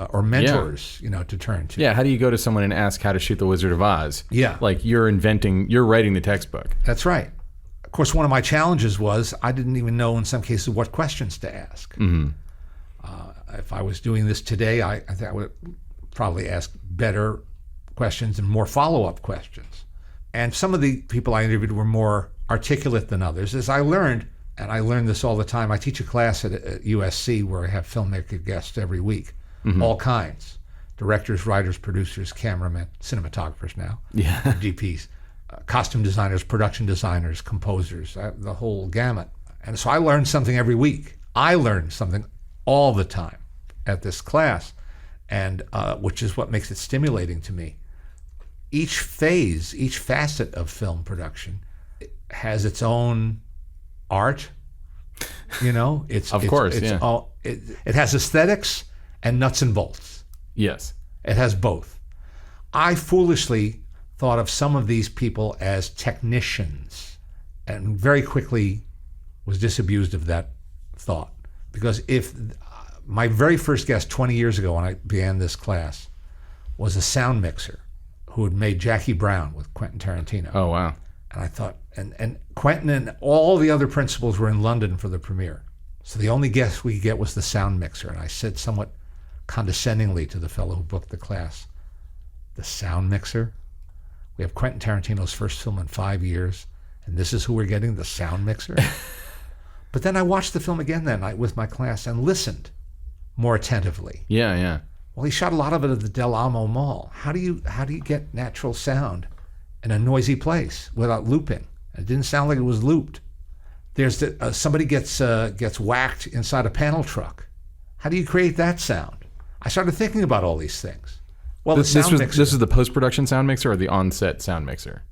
or mentors, to turn to. Yeah, how do you go to someone and ask how to shoot The Wizard of Oz? Yeah. Like you're writing the textbook. That's right. Of course, one of my challenges was I didn't even know in some cases what questions to ask. Mm-hmm. If I was doing this today, I think I would probably ask better questions and more follow-up questions. And some of the people I interviewed were more articulate than others. As I learned, and I learn this all the time, I teach a class at USC where I have filmmaker guests every week, all kinds. Directors, writers, producers, cameramen, cinematographers now, DPs, costume designers, production designers, composers, the whole gamut. And so I learned something every week. I learned something all the time at this class, and which is what makes it stimulating to me. Each phase, each facet of film production has its own art. It has aesthetics and nuts and bolts. Yes. It has both. I foolishly thought of some of these people as technicians and very quickly was disabused of that thought. Because if my very first guest 20 years ago when I began this class was a sound mixer who had made Jackie Brown with Quentin Tarantino. Oh, wow. And I thought, and Quentin and all the other principals were in London for the premiere. So the only guest we could get was the sound mixer. And I said somewhat condescendingly to the fellow who booked the class, the sound mixer? We have Quentin Tarantino's first film in 5 years, and this is who we're getting, the sound mixer? But then I watched the film again that night with my class and listened more attentively. Yeah. Well, he shot a lot of it at the Del Amo Mall. How do you get natural sound in a noisy place without looping? It didn't sound like it was looped. There's somebody gets whacked inside a panel truck. How do you create that sound? I started thinking about all these things. Well, this is the post-production sound mixer or the on-set sound mixer,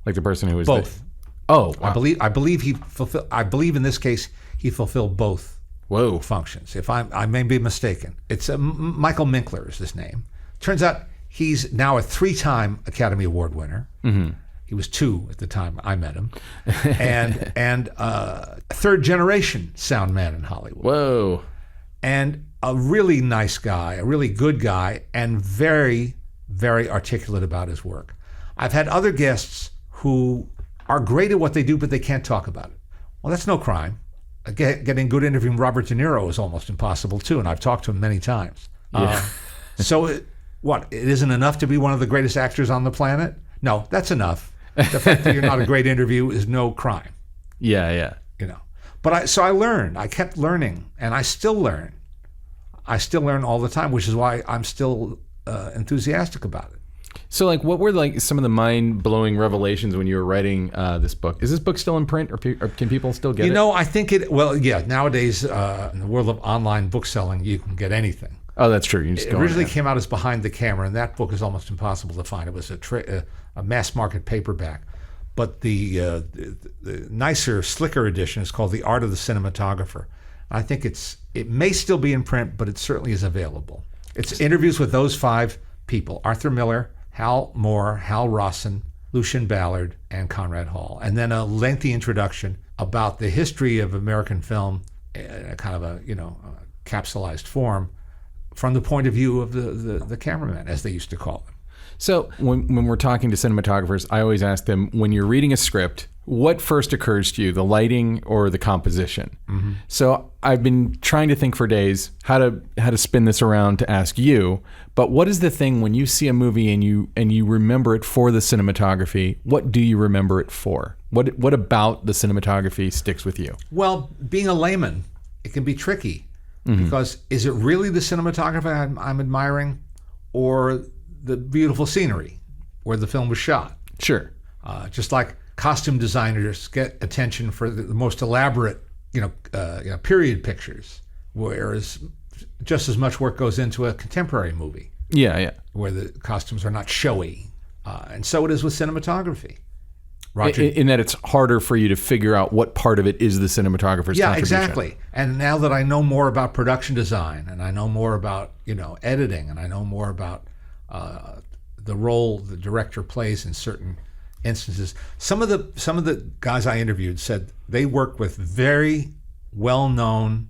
like the person who was both. Oh, wow. I believe in this case he fulfilled both. Whoa. Functions. If I may be mistaken, it's Michael Minkler is his name. Turns out he's now a 3-time Academy Award winner. Mm-hmm. He was 2 at the time I met him, and a 3rd-generation sound man in Hollywood. Whoa. And a really nice guy, a really good guy, and very, very articulate about his work. I've had other guests who are great at what they do, but they can't talk about it. Well, that's no crime. Getting good interview with Robert De Niro is almost impossible too, and I've talked to him many times. Yeah. So it isn't enough to be one of the greatest actors on the planet? No, that's enough. The fact that you're not a great interview is no crime. Yeah. But I learned. I kept learning, and I still learn. I still learn all the time, which is why I'm still enthusiastic about it. So, like, what were like some of the mind-blowing revelations when you were writing this book? Is this book still in print, or can people still get it? I think nowadays in the world of online bookselling, you can get anything. Oh, that's true. You just It originally came out as Behind the Camera, and that book is almost impossible to find. It was a mass-market paperback. But the nicer, slicker edition is called The Art of the Cinematographer. I think it may still be in print, but it certainly is available. It's interviews with those 5 people: Arthur Miller, Hal Moore, Hal Rawson, Lucien Ballard, and Conrad Hall. And then a lengthy introduction about the history of American film in a kind of a capsulized form from the point of view of the cameraman, as they used to call them. So when we're talking to cinematographers, I always ask them, when you're reading a script, what first occurs to you, the lighting or the composition? Mm-hmm. So I've been trying to think for days how to spin this around to ask you, but what is the thing when you see a movie and you remember it for the cinematography, what do you remember it for? What about the cinematography sticks with you? Well, being a layman, it can be tricky, because is it really the cinematography I'm admiring, or the beautiful scenery where the film was shot? Sure. Just like costume designers get attention for the most elaborate, period pictures, whereas just as much work goes into a contemporary movie. Yeah. Where the costumes are not showy, and so it is with cinematography. Roger, in that it's harder for you to figure out what part of it is the cinematographer's contribution. Exactly. And now that I know more about production design, and I know more about editing, and I know more about the role the director plays in certain instances. Some of the guys I interviewed said they work with very well-known,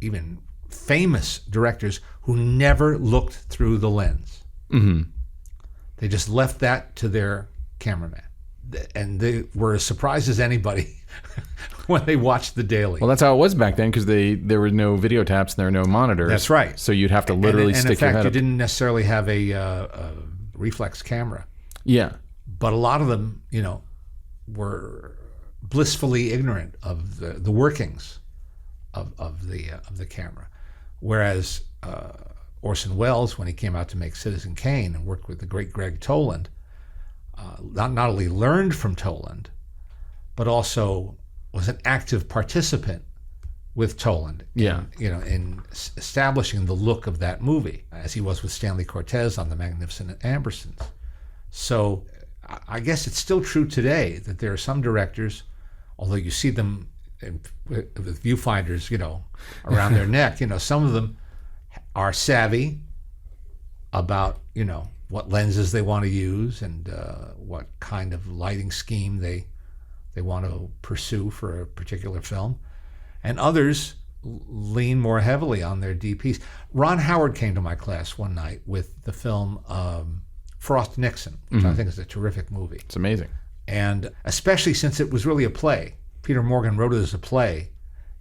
even famous directors who never looked through the lens. Mm-hmm. They just left that to their cameraman, and they were as surprised as anybody when they watched the daily. Well, that's how it was back then, because there were no video taps and there were no monitors. That's right. So you'd have to literally stick your head up. And in fact, you didn't necessarily have a reflex camera. Yeah. But a lot of them, were blissfully ignorant of the workings of the camera. Whereas Orson Welles, when he came out to make Citizen Kane and worked with the great Greg Toland, not only learned from Toland, but also was an active participant with Toland in establishing the look of that movie, as he was with Stanley Cortez on The Magnificent Ambersons. So I guess it's still true today that there are some directors, although you see them with viewfinders, around their neck, some of them are savvy about, what lenses they want to use and what kind of lighting scheme they want to pursue for a particular film. And others lean more heavily on their DPs. Ron Howard came to my class one night with the film Frost Nixon, which I think is a terrific movie. It's amazing. And especially since it was really a play. Peter Morgan wrote it as a play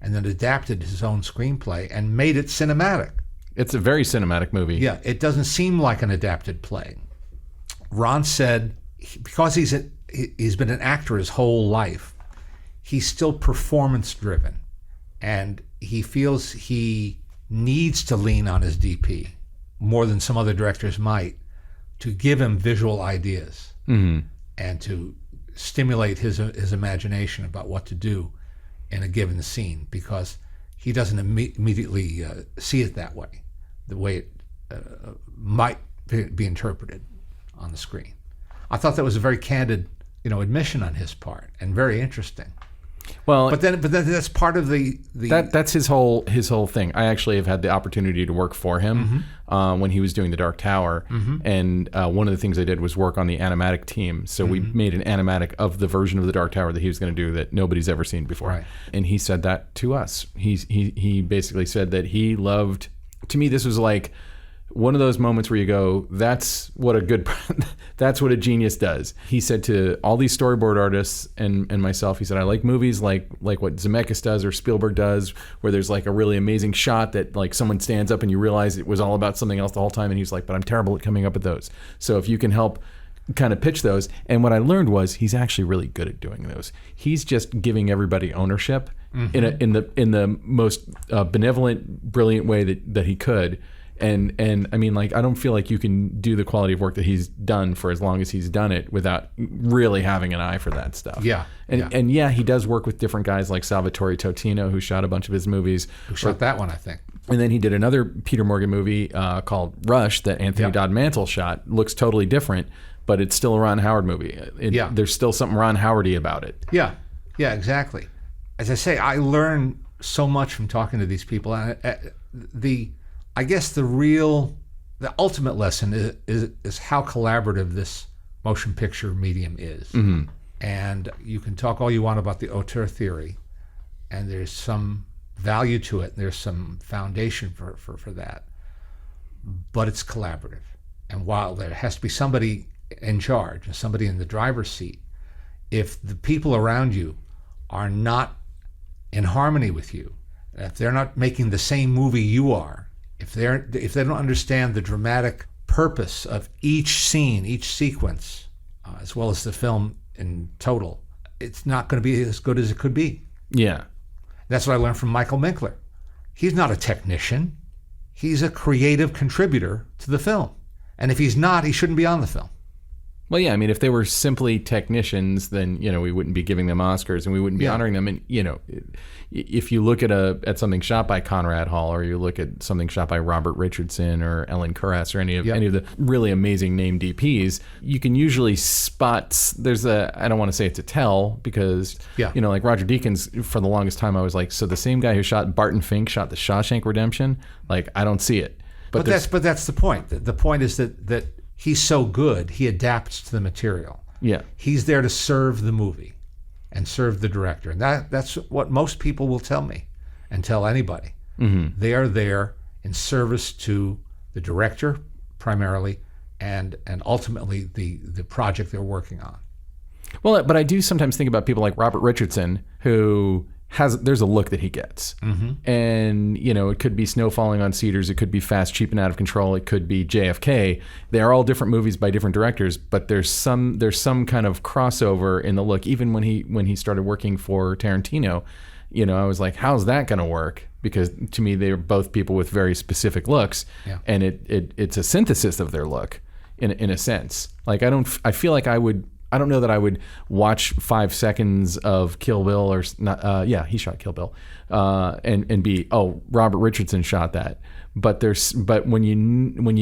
and then adapted his own screenplay and made it cinematic. It's a very cinematic movie. Yeah, it doesn't seem like an adapted play. Ron said, because he's been an actor his whole life, he's still performance-driven. And he feels he needs to lean on his DP more than some other directors might to give him visual ideas and to stimulate his imagination about what to do in a given scene, because he doesn't immediately see it that way, the way it might be interpreted on the screen. I thought that was a very candid, admission on his part, and very interesting. Well, but then that's part of the that's his whole thing. I actually have had the opportunity to work for him when he was doing The Dark Tower, and one of the things I did was work on the animatic team. So we made an animatic of the version of The Dark Tower that he was going to do that nobody's ever seen before. Right. And he said that to us. He basically said that he loved. To me, this was like one of those moments where you go, that's what a genius does. He said to all these storyboard artists and myself, he said, I like movies like what Zemeckis does or Spielberg does, where there's like a really amazing shot that like someone stands up and you realize it was all about something else the whole time. And he's like, but I'm terrible at coming up with those. So if you can help kind of pitch those. And what I learned was he's actually really good at doing those. He's just giving everybody ownership in the most benevolent, brilliant way that he could. And I mean, like, I don't feel like you can do the quality of work that he's done for as long as he's done it without really having an eye for that stuff. Yeah. And he does work with different guys like Salvatore Totino, who shot a bunch of his movies. Who shot that one, I think. And then he did another Peter Morgan movie called Rush that Anthony Dodd Mantle shot. Looks totally different, but it's still a Ron Howard movie. There's still something Ron Howardy about it. Yeah, exactly. As I say, I learn so much from talking to these people. I guess the ultimate lesson is how collaborative this motion picture medium is. Mm-hmm. And you can talk all you want about the auteur theory, and there's some value to it. There's some foundation for that. But it's collaborative. And while there has to be somebody in charge and somebody in the driver's seat, if the people around you are not in harmony with you, if they're not making the same movie you are, if they don't understand the dramatic purpose of each scene, each sequence, as well as the film in total, it's not going to be as good as it could be. Yeah. That's what I learned from Michael Minkler. He's not a technician. He's a creative contributor to the film. And if he's not, he shouldn't be on the film. Well, yeah, I mean, if they were simply technicians, then, we wouldn't be giving them Oscars and we wouldn't be honoring them. And, if you look at something shot by Conrad Hall, or you look at something shot by Robert Richardson or Ellen Kurras or any of the really amazing name DPs, you can usually spot, I don't want to say it's a tell, because, like Roger Deakins, for the longest time, I was like, so the same guy who shot Barton Fink shot The Shawshank Redemption? Like, I don't see it. But that's the point. The point is that he's so good, he adapts to the material. Yeah. He's there to serve the movie and serve the director. And that's what most people will tell me and tell anybody. Mm-hmm. They are there in service to the director primarily and ultimately the project they're working on. Well, but I do sometimes think about people like Robert Richardson, who there's a look that he gets. Mm-hmm. And, it could be Snow Falling on Cedars, it could be Fast, Cheap, and Out of Control, it could be JFK. They are all different movies by different directors, but there's some kind of crossover in the look. Even when he started working for Tarantino, I was like, how's that going to work? Because to me, they're both people with very specific looks, and it's a synthesis of their look in a sense. Like, I feel like I don't know that I would watch 5 seconds of Kill Bill or not. He shot Kill Bill, and be, Robert Richardson shot that. But when you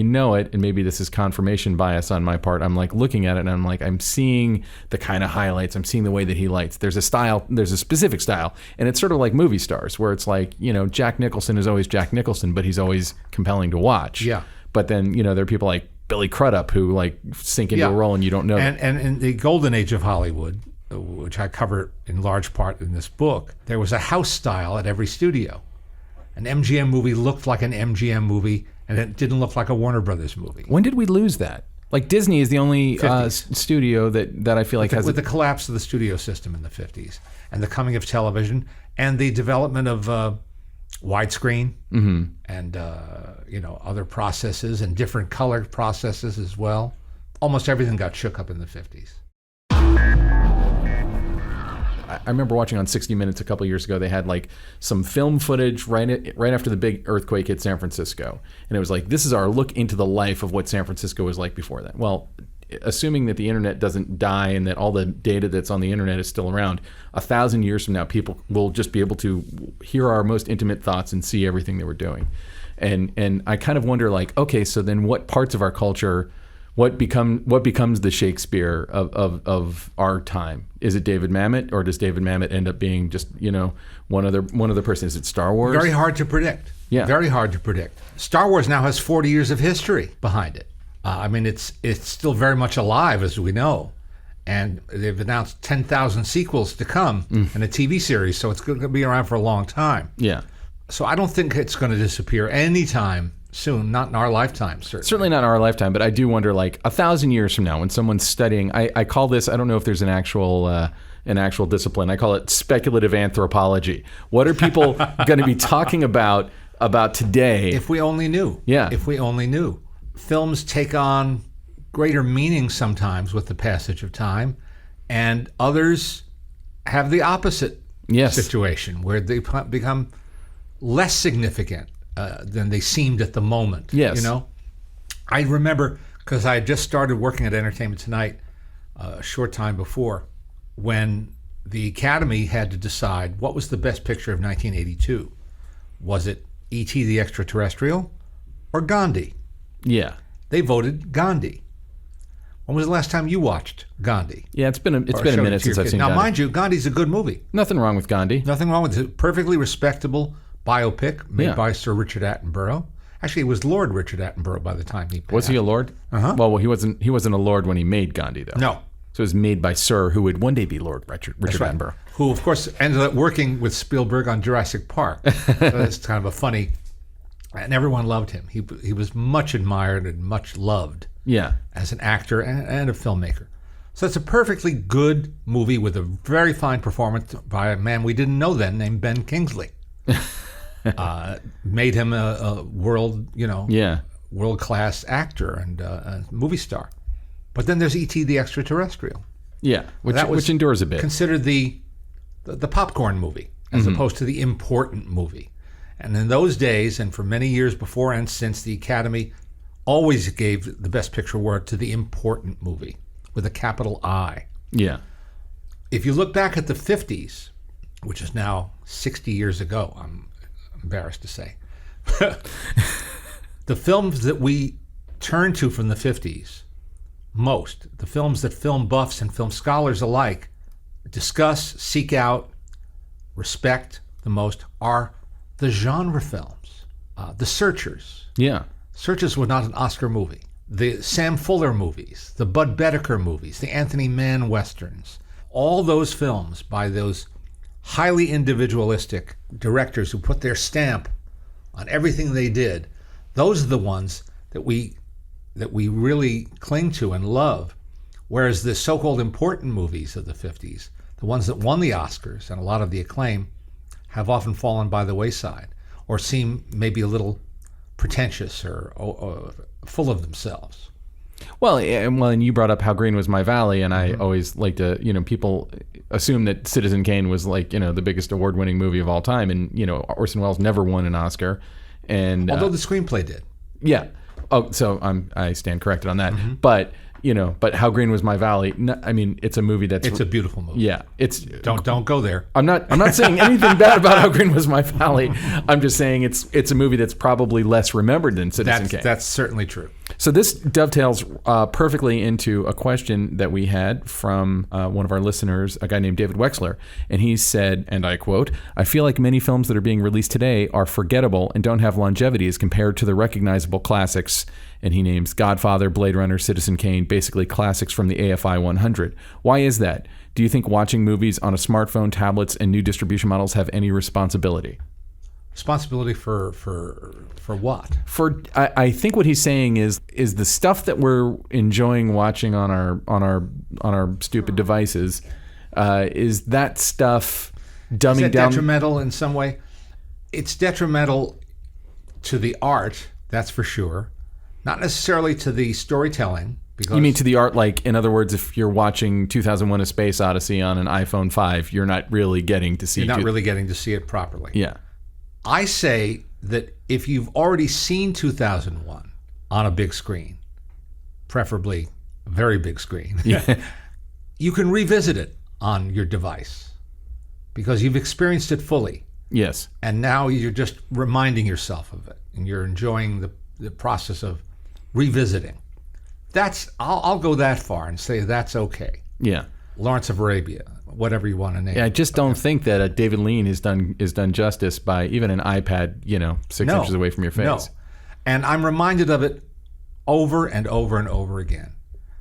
know it, and maybe this is confirmation bias on my part, I'm like looking at it and I'm like, I'm seeing the kind of highlights. I'm seeing the way that he lights. There's a style. There's a specific style, and it's sort of like movie stars, where it's like, Jack Nicholson is always Jack Nicholson, but he's always compelling to watch. Yeah. But then there are people like Billy Crudup who like sink into a role and you don't know. And in the golden age of Hollywood, which I cover in large part in this book, there was a house style at every studio. An MGM movie looked like an MGM movie, and it didn't look like a Warner Brothers movie. When did we lose that? Like, Disney is the only studio that I feel like has... With the collapse of the studio system in the 50s, and the coming of television, and the development of widescreen, mm-hmm. and other processes and different color processes as well. Almost everything got shook up in the 50s. I remember watching on 60 Minutes a couple of years ago. They had like some film footage right after the big earthquake hit San Francisco, and it was like, this is our look into the life of what San Francisco was like before that. Well, assuming that the internet doesn't die and that all the data that's on the internet is still around, 1,000 years from now, people will just be able to hear our most intimate thoughts and see everything that we're doing. And I kind of wonder, like, okay, so then what parts of our culture, what becomes the Shakespeare of our time? Is it David Mamet, or does David Mamet end up being just one other person? Is it Star Wars? Very hard to predict. Yeah, very hard to predict. Star Wars now has 40 years of history behind it. It's still very much alive, as we know, and they've announced 10,000 sequels to come in a TV series, so it's going to be around for a long time. Yeah. So I don't think it's going to disappear anytime soon, not in our lifetime, certainly. Certainly not in our lifetime, but I do wonder, like, 1,000 years from now, when someone's studying, I call this, I don't know if there's an actual discipline, I call it speculative anthropology. What are people going to be talking about today? If we only knew. Yeah. If we only knew. Films take on greater meaning sometimes with the passage of time, and others have the opposite situation where they become less significant than they seemed at the moment. Yes. You know, I remember, because I had just started working at Entertainment Tonight a short time before, when the Academy had to decide what was the best picture of 1982. Was it E.T. the Extraterrestrial or Gandhi? Yeah. They voted Gandhi. When was the last time you watched Gandhi? Yeah, it's been a minute since I've seen Now, Gandhi. mind you, Gandhi's a good movie. Nothing wrong with Gandhi. Nothing wrong with it. It's a perfectly respectable biopic made by Sir Richard Attenborough. Actually, it was Lord Richard Attenborough by the time he passed. Was he a lord? Uh-huh. Well, he wasn't a lord when he made Gandhi, though. No. So it was made by Sir, who would one day be Lord Richard Attenborough. Who, of course, ended up working with Spielberg on Jurassic Park. So it's kind of a funny... And everyone loved him. He was much admired and much loved as an actor and a filmmaker. So it's a perfectly good movie with a very fine performance by a man we didn't know then named Ben Kingsley. Made him a world-class actor and a movie star. But then there's E.T. the Extraterrestrial. Yeah, which endures a bit. Considered the popcorn movie as opposed to the important movie. And in those days, and for many years before and since, the Academy always gave the Best Picture award to the important movie with a capital I. Yeah. If you look back at the 50s, which is now 60 years ago, I'm embarrassed to say, the films that we turn to from the 50s, the films that film buffs and film scholars alike discuss, seek out, respect the most are the genre films, the Searchers. Yeah. Searchers was not an Oscar movie. The Sam Fuller movies, the Bud Bedecker movies, the Anthony Mann westerns, all those films by those highly individualistic directors who put their stamp on everything they did, those are the ones that we really cling to and love. Whereas the so-called important movies of the 50s, the ones that won the Oscars and a lot of the acclaim, have often fallen by the wayside or seem maybe a little pretentious or full of themselves. Well, and you brought up How Green Was My Valley, and I always like to, people assume that Citizen Kane was like, the biggest award-winning movie of all time, and, Orson Welles never won an Oscar. And although the screenplay did. Yeah. Oh, so I stand corrected on that. But but How Green Was My Valley? It's a movie it's a beautiful movie. Yeah, don't go there. I'm not saying anything bad about How Green Was My Valley. I'm just saying it's a movie that's probably less remembered than Citizen Kane. That's certainly true. So this dovetails perfectly into a question that we had from one of our listeners, a guy named David Wexler, and he said, and I quote, "I feel like many films that are being released today are forgettable and don't have longevity as compared to the recognizable classics." And he names Godfather, Blade Runner, Citizen Kane, basically classics from the AFI 100. Why is that? Do you think watching movies on a smartphone, tablets, and new distribution models have any responsibility? Responsibility for what? I think what he's saying is the stuff that we're enjoying watching on our stupid devices, is that stuff dumbing Is that down? detrimental in some way? It's detrimental to the art, that's for sure. Not necessarily to the storytelling. Because you mean to the art, like, in other words, if you're watching 2001: A Space Odyssey on an iPhone 5, you're not really getting to see it properly. Yeah. I say that if you've already seen 2001 on a big screen, preferably a very big screen, you can revisit it on your device because you've experienced it fully. Yes. And now you're just reminding yourself of it, and you're enjoying the process of revisiting. I'll go that far and say that's okay. Yeah. Lawrence of Arabia, whatever you want to name. Yeah, I just don't think that David Lean is done justice by even an iPad, 6 inches away from your face. No. And I'm reminded of it over and over and over again,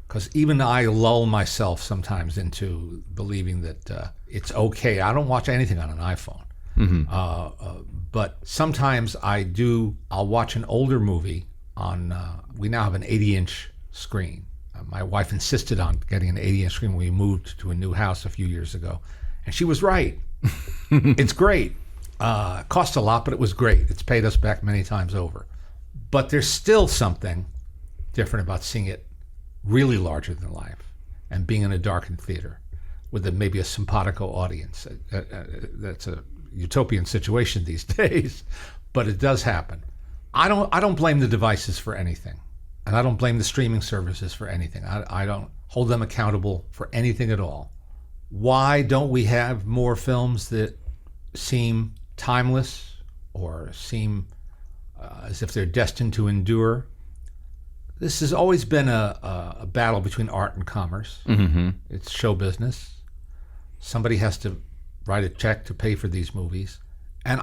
because even I lull myself sometimes into believing that it's okay. I don't watch anything on an iPhone. But sometimes I'll watch an older movie on, we now have an 80-inch screen. My wife insisted on getting an 80-inch screen when we moved to a new house a few years ago. And she was right. It's great. Cost a lot, but it was great. It's paid us back many times over. But there's still something different about seeing it really larger than life, and being in a darkened theater with maybe a simpatico audience. That's a utopian situation these days, but it does happen. I don't blame the devices for anything, and I don't blame the streaming services for anything. I don't hold them accountable for anything at all. Why don't we have more films that seem timeless or seem as if they're destined to endure? This has always been a battle between art and commerce. Mm-hmm. It's show business. Somebody has to write a check to pay for these movies. And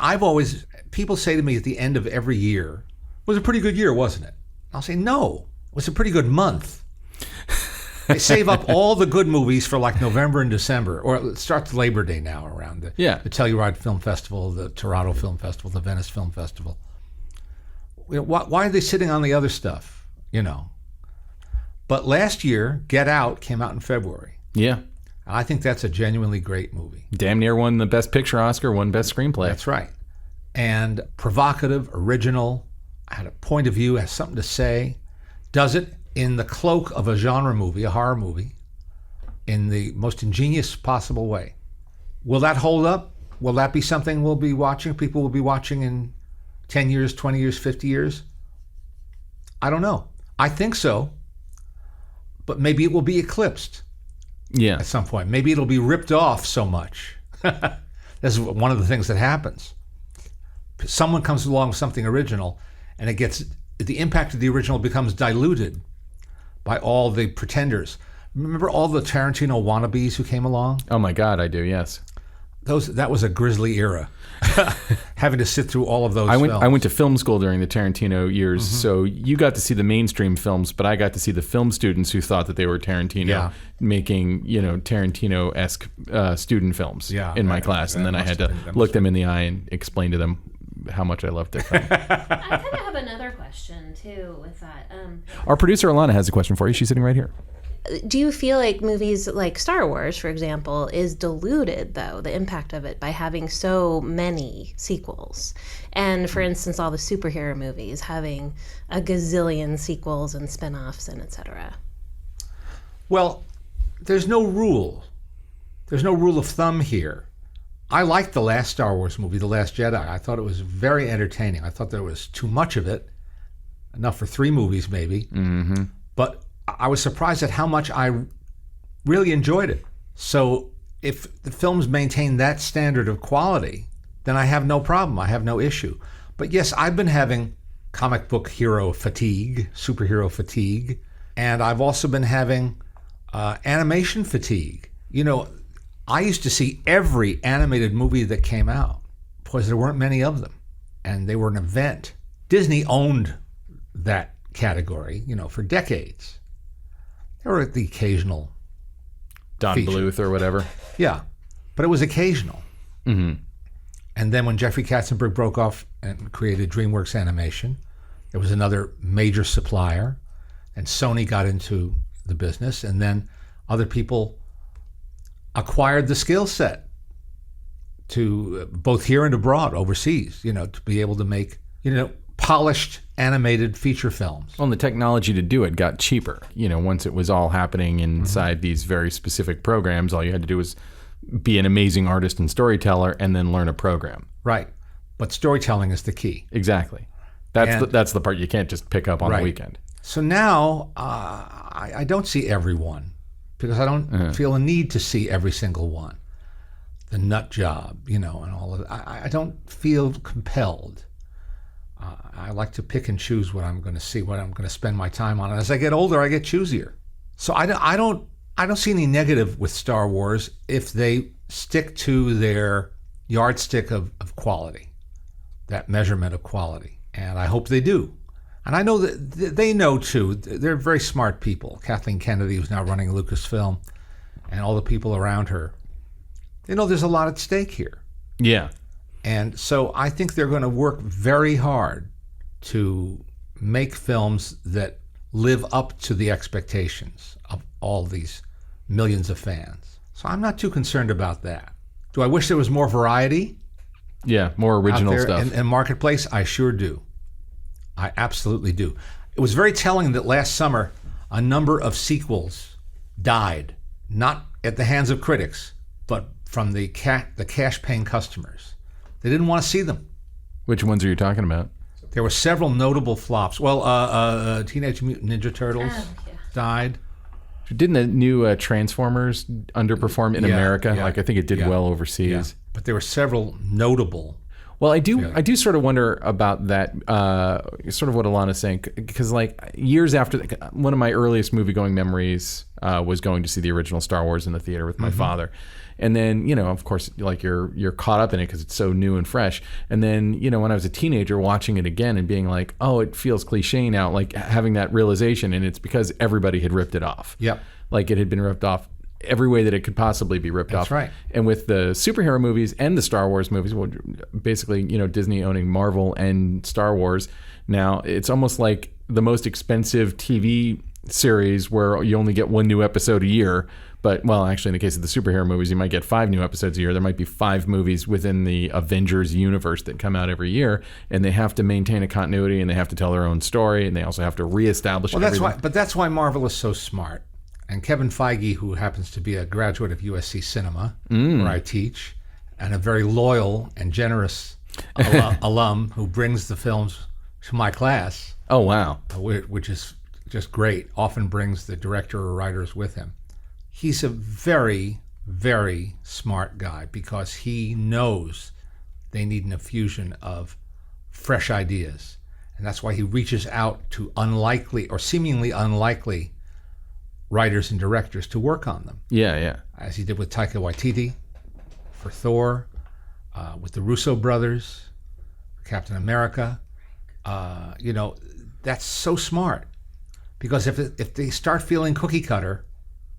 people say to me at the end of every year, it was a pretty good year, wasn't it? I'll say, no, it was a pretty good month. They save up all the good movies for like November and December, or it starts Labor Day now around the Telluride Film Festival, the Toronto Film Festival, the Venice Film Festival. Why are they sitting on the other stuff, But last year, Get Out came out in February. Yeah. I think that's a genuinely great movie. Damn near won the Best Picture Oscar, won Best Screenplay. That's right. And provocative, original, had a point of view, has something to say, does it in the cloak of a genre movie, a horror movie, in the most ingenious possible way. Will that hold up? Will that be something people will be watching in 10 years, 20 years, 50 years? I don't know. I think so, but maybe it will be eclipsed at some point. Maybe it'll be ripped off so much. This is one of the things that happens. Someone comes along with something original, and the impact of the original becomes diluted by all the pretenders. Remember all the Tarantino wannabes who came along? Oh my God, I do, yes. That was a grisly era, having to sit through all of those films. I went to film school during the Tarantino years, so you got to see the mainstream films, but I got to see the film students who thought that they were Tarantino making, Tarantino-esque student films in my class, and then I had to look them in the eye and explain to them how much I loved their film. I kind of have another question too with that. Our producer Alana has a question for you. She's sitting right here. Do you feel like movies like Star Wars, for example, is diluted, though, the impact of it, by having so many sequels? And, for instance, all the superhero movies having a gazillion sequels and spin-offs and et cetera? Well, there's no rule. There's no rule of thumb here. I liked the last Star Wars movie, The Last Jedi. I thought it was very entertaining. I thought there was too much of it, enough for 3 movies maybe. Mm-hmm. But I was surprised at how much I really enjoyed it. So if the films maintain that standard of quality, then I have no problem. I have no issue. But yes, I've been having comic book hero fatigue, superhero fatigue, and I've also been having animation fatigue. I used to see every animated movie that came out because there weren't many of them, and they were an event. Disney owned that category, for decades. There were the occasional Don feature. Bluth or whatever. Yeah, but it was occasional. Mm-hmm. And then when Jeffrey Katzenberg broke off and created DreamWorks Animation, there was another major supplier, and Sony got into the business, and then other people acquired the skill set to both here and abroad, overseas, to be able to make, polished animated feature films. Well, and the technology to do it got cheaper. Once it was all happening inside these very specific programs, all you had to do was be an amazing artist and storyteller and then learn a program. Right. But storytelling is the key. Exactly. That's the part you can't just pick up on the weekend. So now I don't see everyone because I don't feel a need to see every single one. The Nut Job, and all of that. I don't feel compelled. I like to pick and choose what I'm going to see, what I'm going to spend my time on. And as I get older, I get choosier. So I don't see any negative with Star Wars if they stick to their yardstick of quality, that measurement of quality. And I hope they do. And I know that they know, too. They're very smart people. Kathleen Kennedy, who's now running Lucasfilm, and all the people around her. They know there's a lot at stake here. Yeah. And so I think they're going to work very hard to make films that live up to the expectations of all these millions of fans. So I'm not too concerned about that. Do I wish there was more variety? Yeah, more original stuff. In Marketplace, I sure do. I absolutely do. It was very telling that last summer a number of sequels died, not at the hands of critics, but from the cash-paying customers. They didn't want to see them. Which ones are you talking about? There were several notable flops. Well, Teenage Mutant Ninja Turtles died. Didn't the new Transformers underperform in America? Yeah, Like, I think it did well overseas. Yeah. But there were several notable. Well, I do sort of wonder about that, sort of what Alana's saying, because like years after, one of my earliest movie-going memories was going to see the original Star Wars in the theater with my father. And then, of course, like you're caught up in it because it's so new and fresh. And then, when I was a teenager watching it again and being like, oh, it feels cliche now, like having that realization, and it's because everybody had ripped it off. Yep. Like it had been ripped off every way that it could possibly be ripped off. That's right. And with the superhero movies and the Star Wars movies, well, basically, Disney owning Marvel and Star Wars, now it's almost like the most expensive TV series where you only get one new episode a year. But, well, actually, in the case of the superhero movies, you might get 5 new episodes a year. There might be 5 movies within the Avengers universe that come out every year, and they have to maintain a continuity, and they have to tell their own story, and they also have to reestablish everything. That's why Marvel is so smart. And Kevin Feige, who happens to be a graduate of USC Cinema, where I teach, and a very loyal and generous alum who brings the films to my class. Oh, wow. Which is just great. Often brings the director or writers with him. He's a very, very smart guy because he knows they need an infusion of fresh ideas. And that's why he reaches out to unlikely or seemingly unlikely writers and directors to work on them. Yeah. As he did with Taika Waititi for Thor, with the Russo brothers, Captain America. That's so smart. Because if they start feeling cookie cutter,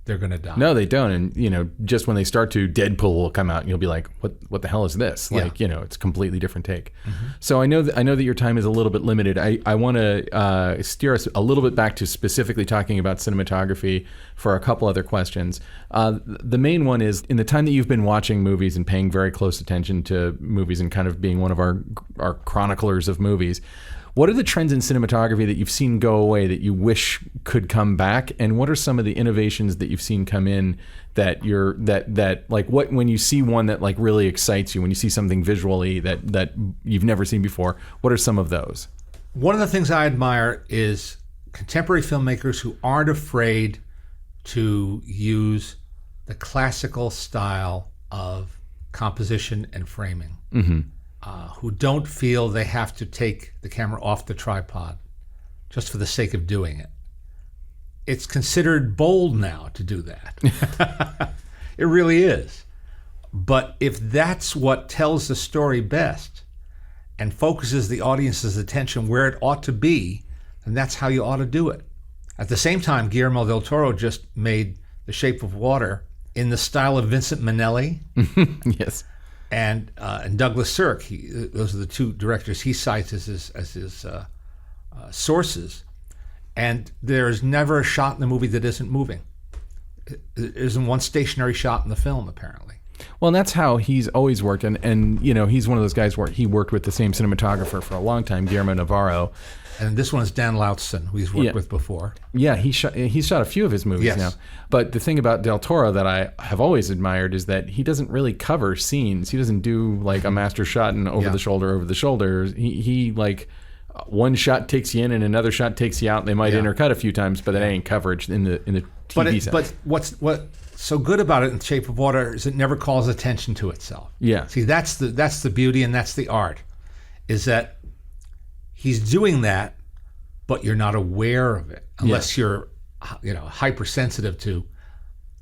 they're going to die. No, they don't. And, just when they start to, Deadpool will come out and you'll be like, what the hell is this? Like, it's a completely different take. Mm-hmm. So I know that your time is a little bit limited. I want to steer us a little bit back to specifically talking about cinematography for a couple other questions. The main one is, in the time that you've been watching movies and paying very close attention to movies and kind of being one of our chroniclers of movies, what are the trends in cinematography that you've seen go away that you wish could come back? And what are some of the innovations that you've seen come in that when you see one that like really excites you, when you see something visually that you've never seen before, what are some of those? One of the things I admire is contemporary filmmakers who aren't afraid to use the classical style of composition and framing. Mm-hmm. Who don't feel they have to take the camera off the tripod just for the sake of doing it. It's considered bold now to do that. It really is. But if that's what tells the story best and focuses the audience's attention where it ought to be, then that's how you ought to do it. At the same time, Guillermo del Toro just made The Shape of Water in the style of Vincent Minnelli. Yes. And Douglas Sirk, those are the two directors he cites as his sources. And there's never a shot in the movie that isn't moving. There isn't one stationary shot in the film, apparently. Well, and that's how he's always worked. And he's one of those guys where he worked with the same cinematographer for a long time, Guillermo Navarro. And this one is Dan Lautzen, who he's worked with before. Yeah, he's shot a few of his movies now. But the thing about Del Toro that I have always admired is that he doesn't really cover scenes. He doesn't do like a master shot and over the shoulder. He like one shot takes you in and another shot takes you out. And they might intercut a few times, but it ain't coverage in the TV sense. But what's so good about it in Shape of Water is it never calls attention to itself. Yeah. See, that's the beauty and that's the art, is that he's doing that, but you're not aware of it unless you're, hypersensitive to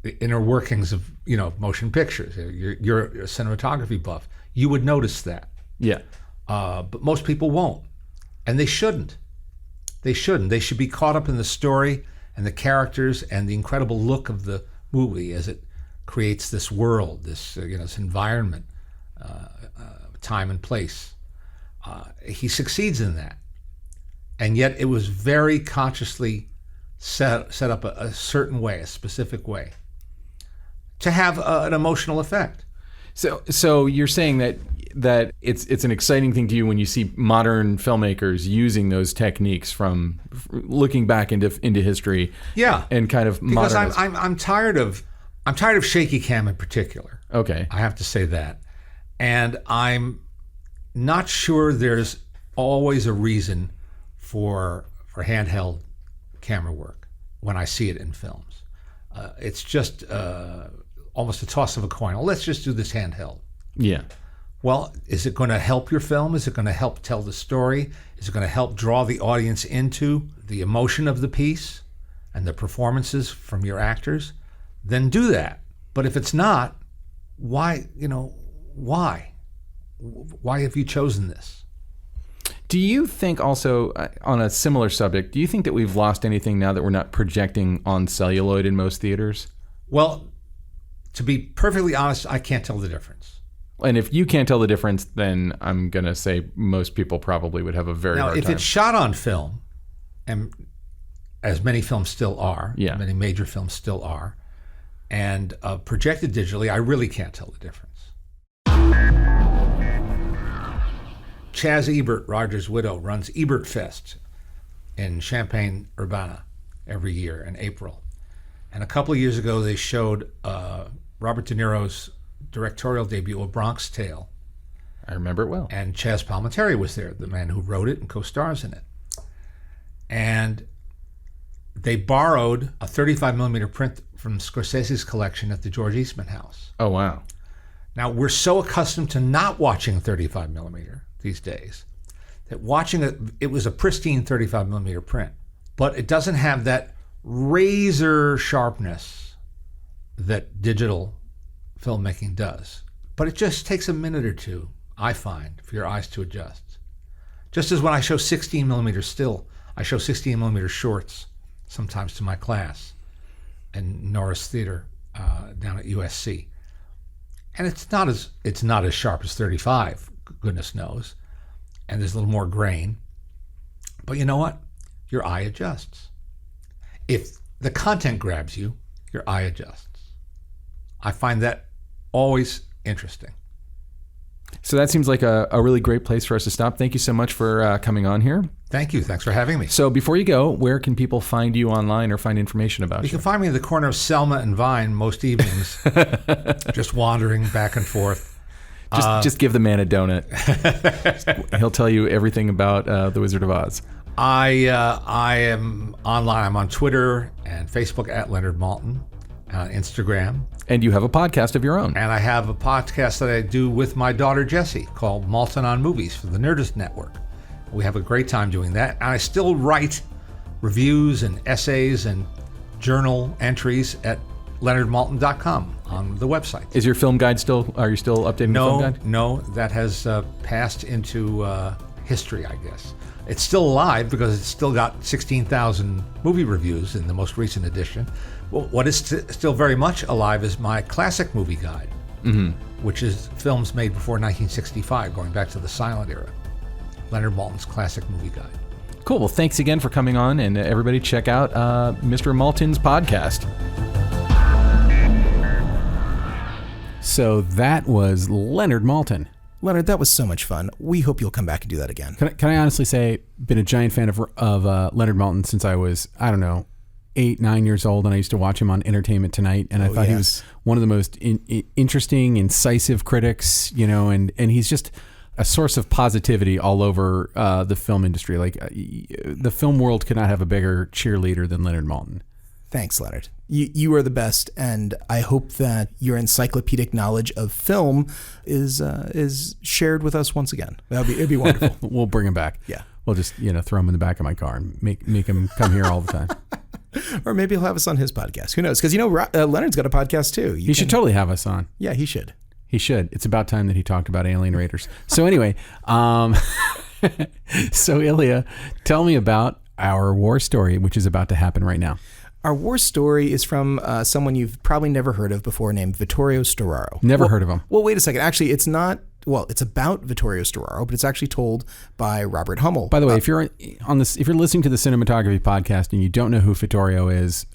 the inner workings of, motion pictures. You're a cinematography buff. You would notice that. Yeah. But most people won't, and they shouldn't. They shouldn't. They should be caught up in the story and the characters and the incredible look of the movie as it creates this world, this this environment, time and place. He succeeds in that, and yet it was very consciously set up a certain way, a specific way, to have an emotional effect. So you're saying that that it's an exciting thing to you when you see modern filmmakers using those techniques from looking back into history. Yeah, and kind of because modernize. I'm tired of shaky cam in particular. Okay, I have to say that, and I'm not sure there's always a reason for handheld camera work when I see it in films. It's just almost a toss of a coin. Well, let's just do this handheld. Yeah. Well, is it going to help your film? Is it going to help tell the story? Is it going to help draw the audience into the emotion of the piece and the performances from your actors? Then do that. But if it's not, why? Why have you chosen this? Do you think also, on a similar subject, do you think that we've lost anything now that we're not projecting on celluloid in most theaters? Well, to be perfectly honest, I can't tell the difference. And if you can't tell the difference, then I'm going to say most people probably would have a very hard time. Now, if it's shot on film, and as many films still are, many major films still are, and projected digitally, I really can't tell the difference. Chaz Ebert, Roger's widow, runs Ebert Fest in Champaign-Urbana every year in April. And a couple of years ago, they showed Robert De Niro's directorial debut, A Bronx Tale. I remember it well. And Chaz Palminteri was there, the man who wrote it and co-stars in it. And they borrowed a 35 millimeter print from Scorsese's collection at the George Eastman House. Oh, wow. Now, we're so accustomed to not watching 35 millimeter these days that watching it was a pristine 35 millimeter print, but it doesn't have that razor sharpness that digital filmmaking does. But it just takes a minute or two, I find, for your eyes to adjust. Just as when I show 16 millimeter still, I show 16 millimeter shorts sometimes to my class in Norris Theater down at USC. And it's not as sharp as 35, goodness knows, and there's a little more grain. But you know what? Your eye adjusts. If the content grabs you, your eye adjusts. I find that always interesting. So that seems like a really great place for us to stop. Thank you so much for coming on here. Thank you. Thanks for having me. So before you go, where can people find you online or find information about you? You can find me in the corner of Selma and Vine most evenings, just wandering back and forth. Just give the man a donut. He'll tell you everything about The Wizard of Oz. I am online. I'm on Twitter and Facebook at Leonard Maltin, Instagram. And you have a podcast of your own. And I have a podcast that I do with my daughter Jessie called Maltin on Movies for the Nerdist Network. We have a great time doing that. And I still write reviews and essays and journal entries at leonardmaltin.com on the website. Is your film guide are you still updating the film guide? No, that has passed into history, I guess. It's still alive because it's still got 16,000 movie reviews in the most recent edition. Well, what is still very much alive is my classic movie guide, which is films made before 1965, going back to the silent era. Leonard Maltin's classic movie guide. Cool. Well, thanks again for coming on, and everybody check out Mr. Maltin's podcast. So that was Leonard Maltin. Leonard, that was so much fun. We hope you'll come back and do that again. Can I honestly say, been a giant fan of Leonard Maltin since I was, 8, 9 years old, and I used to watch him on Entertainment Tonight, and I thought he was one of the most interesting, incisive critics, and he's just a source of positivity all over the film industry. Like the film world could not have a bigger cheerleader than Leonard Maltin. Thanks, Leonard. You are the best, and I hope that your encyclopedic knowledge of film is shared with us once again. It'd be wonderful. We'll bring him back. Yeah, we'll just throw him in the back of my car and make him come here all the time. Or maybe he'll have us on his podcast. Who knows? Because Leonard's got a podcast too. He should totally have us on. Yeah, he should. He should. It's about time that he talked about alien raiders. So anyway, so Illya, tell me about our war story, which is about to happen right now. Our war story is from someone you've probably never heard of before named Vittorio Storaro. Never heard of him. Well, wait a second. Actually, it's not. Well, it's about Vittorio Storaro, but it's actually told by Robert Hummel. By the way, if you're listening to the Cinematography podcast and you don't know who Vittorio is,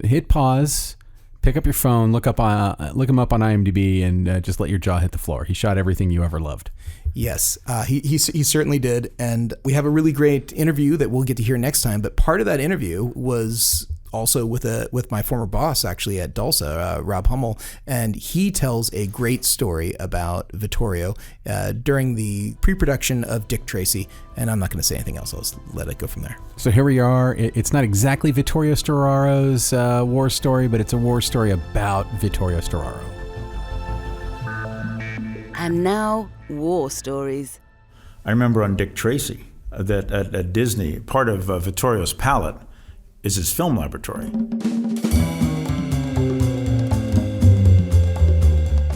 hit pause, pick up your phone, look him up on IMDb, and just let your jaw hit the floor. He shot everything you ever loved. Yes, he certainly did. And we have a really great interview that we'll get to hear next time. But part of that interview was also with my former boss, actually, at Dulce, Rob Hummel. And he tells a great story about Vittorio during the pre-production of Dick Tracy. And I'm not going to say anything else. I'll just let it go from there. So here we are. It's not exactly Vittorio Storaro's war story, but it's a war story about Vittorio Storaro. And now, war stories. I remember on Dick Tracy that at Disney, part of Vittorio's palette is his film laboratory.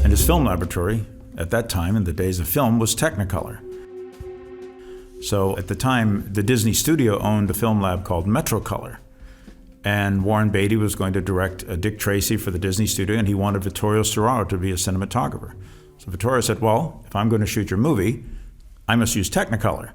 And his film laboratory, at that time, in the days of film, was Technicolor. So at the time, the Disney studio owned a film lab called Metrocolor. And Warren Beatty was going to direct Dick Tracy for the Disney studio, and he wanted Vittorio Storaro to be a cinematographer. So Vittorio said, well, if I'm going to shoot your movie, I must use Technicolor.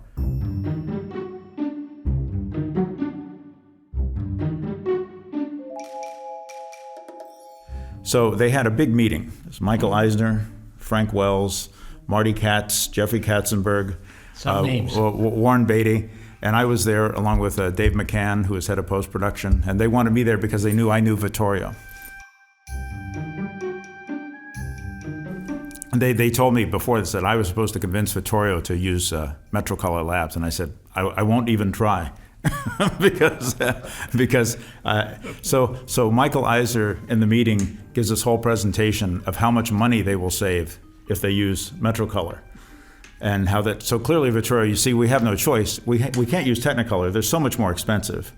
So they had a big meeting. It was Michael Eisner, Frank Wells, Marty Katz, Jeffrey Katzenberg, Warren Beatty, and I was there along with Dave McCann, who was head of post-production, and they wanted me there because they knew I knew Vittorio. And they told me before this that I was supposed to convince Vittorio to use Metrocolor Labs, and I said, I won't even try. So Michael Eisner in the meeting gives this whole presentation of how much money they will save if they use Metrocolor, and how that. So clearly, Vittorio, you see, we have no choice. We can't use Technicolor. They're so much more expensive.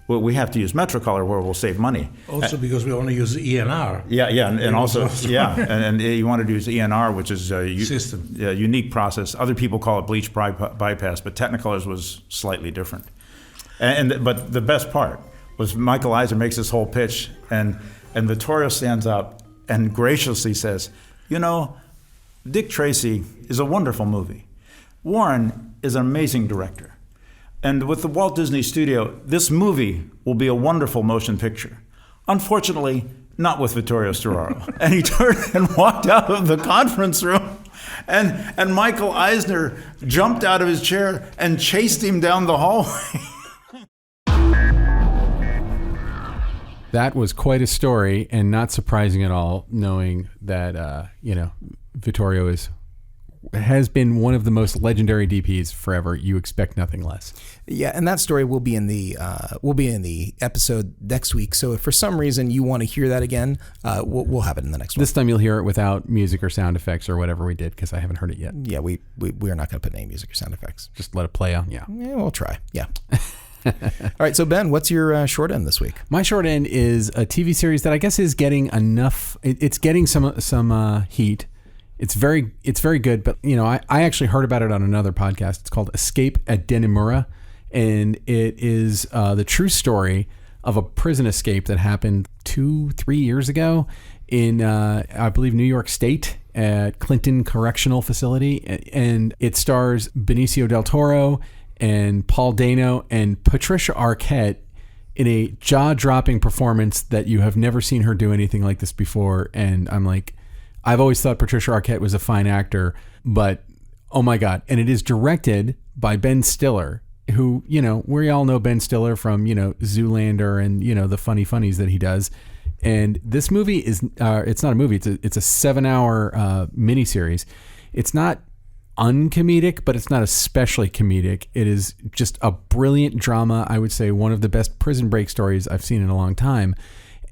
Well, we have to use Metrocolor where we'll save money. Also because we only use ENR. Yeah, and also and you wanted to use ENR, which is a unique process. Other people call it bleach bypass, but Technicolor's was slightly different. But the best part was Michael Eisner makes this whole pitch, and Vittorio stands up and graciously says, you know, Dick Tracy is a wonderful movie. Warren is an amazing director. And with the Walt Disney Studio, this movie will be a wonderful motion picture. Unfortunately, not with Vittorio Storaro. And he turned and walked out of the conference room, and Michael Eisner jumped out of his chair and chased him down the hallway. That was quite a story, and not surprising at all, knowing that Vittorio has been one of the most legendary DPs forever. You expect nothing less. Yeah, and that story will be in the episode next week. So if for some reason you want to hear that again, we'll have it in the next one. This time you'll hear it without music or sound effects or whatever we did, because I haven't heard it yet. Yeah, we are not going to put any music or sound effects. Just let it play out. Yeah, we'll try. Yeah. All right, so Ben, what's your short end this week? My short end is a TV series that I guess is getting enough. It's getting some heat. It's very good, but I actually heard about it on another podcast. It's called Escape at Dannemora, and it is the true story of a prison escape that happened 2-3 years ago in I believe New York State at Clinton Correctional Facility, and it stars Benicio del Toro and Paul Dano and Patricia Arquette in a jaw-dropping performance that you have never seen her do anything like this before. And I'm like, I've always thought Patricia Arquette was a fine actor, but oh my God. And it is directed by Ben Stiller, who, we all know Ben Stiller from, Zoolander and, the funny funnies that he does. And this movie is, it's not a movie, it's a 7-hour miniseries. It's not uncomedic, but it's not especially comedic. It is just a brilliant drama. I would say one of the best prison break stories I've seen in a long time.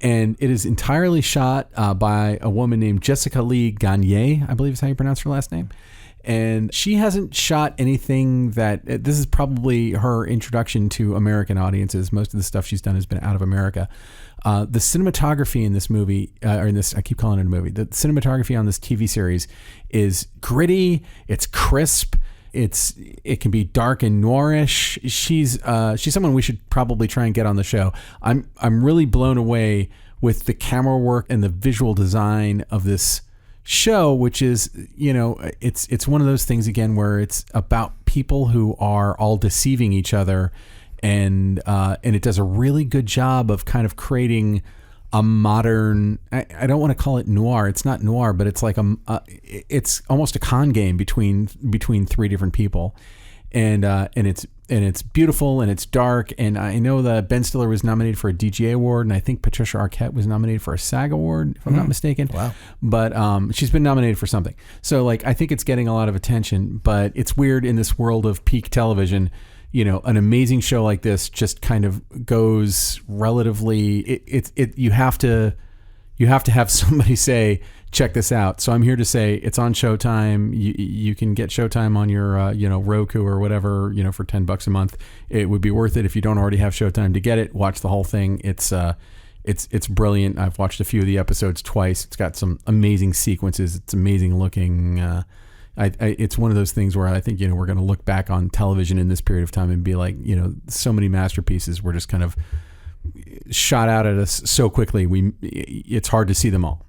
And it is entirely shot by a woman named Jessica Lee Gagne, I believe is how you pronounce her last name. And she hasn't shot anything this is probably her introduction to American audiences. Most of the stuff she's done has been out of America. The cinematography in this movie, I keep calling it a movie, the cinematography on this TV series is gritty, it's crisp, it can be dark and noirish. She's someone we should probably try and get on the show. I'm really blown away with the camera work and the visual design of this show, which is, it's one of those things again where it's about people who are all deceiving each other, and it does a really good job of kind of creating a modern. I don't want to call it noir. It's not noir, but it's like it's almost a con game between three different people, and it's beautiful and it's dark. And I know that Ben Stiller was nominated for a DGA award, and I think Patricia Arquette was nominated for a SAG award, if I'm not mistaken. Wow. But she's been nominated for something. So like I think it's getting a lot of attention. But it's weird in this world of peak television. An amazing show like this just kind of goes relatively. You have to have somebody say, check this out. So I'm here to say it's on Showtime. You can get Showtime on your Roku or whatever for $10 a month. It would be worth it if you don't already have Showtime to get it. Watch the whole thing. It's brilliant. I've watched a few of the episodes twice. It's got some amazing sequences. It's amazing looking. It's one of those things where I think we're going to look back on television in this period of time and be like, so many masterpieces were just kind of shot out at us so quickly. It's hard to see them all.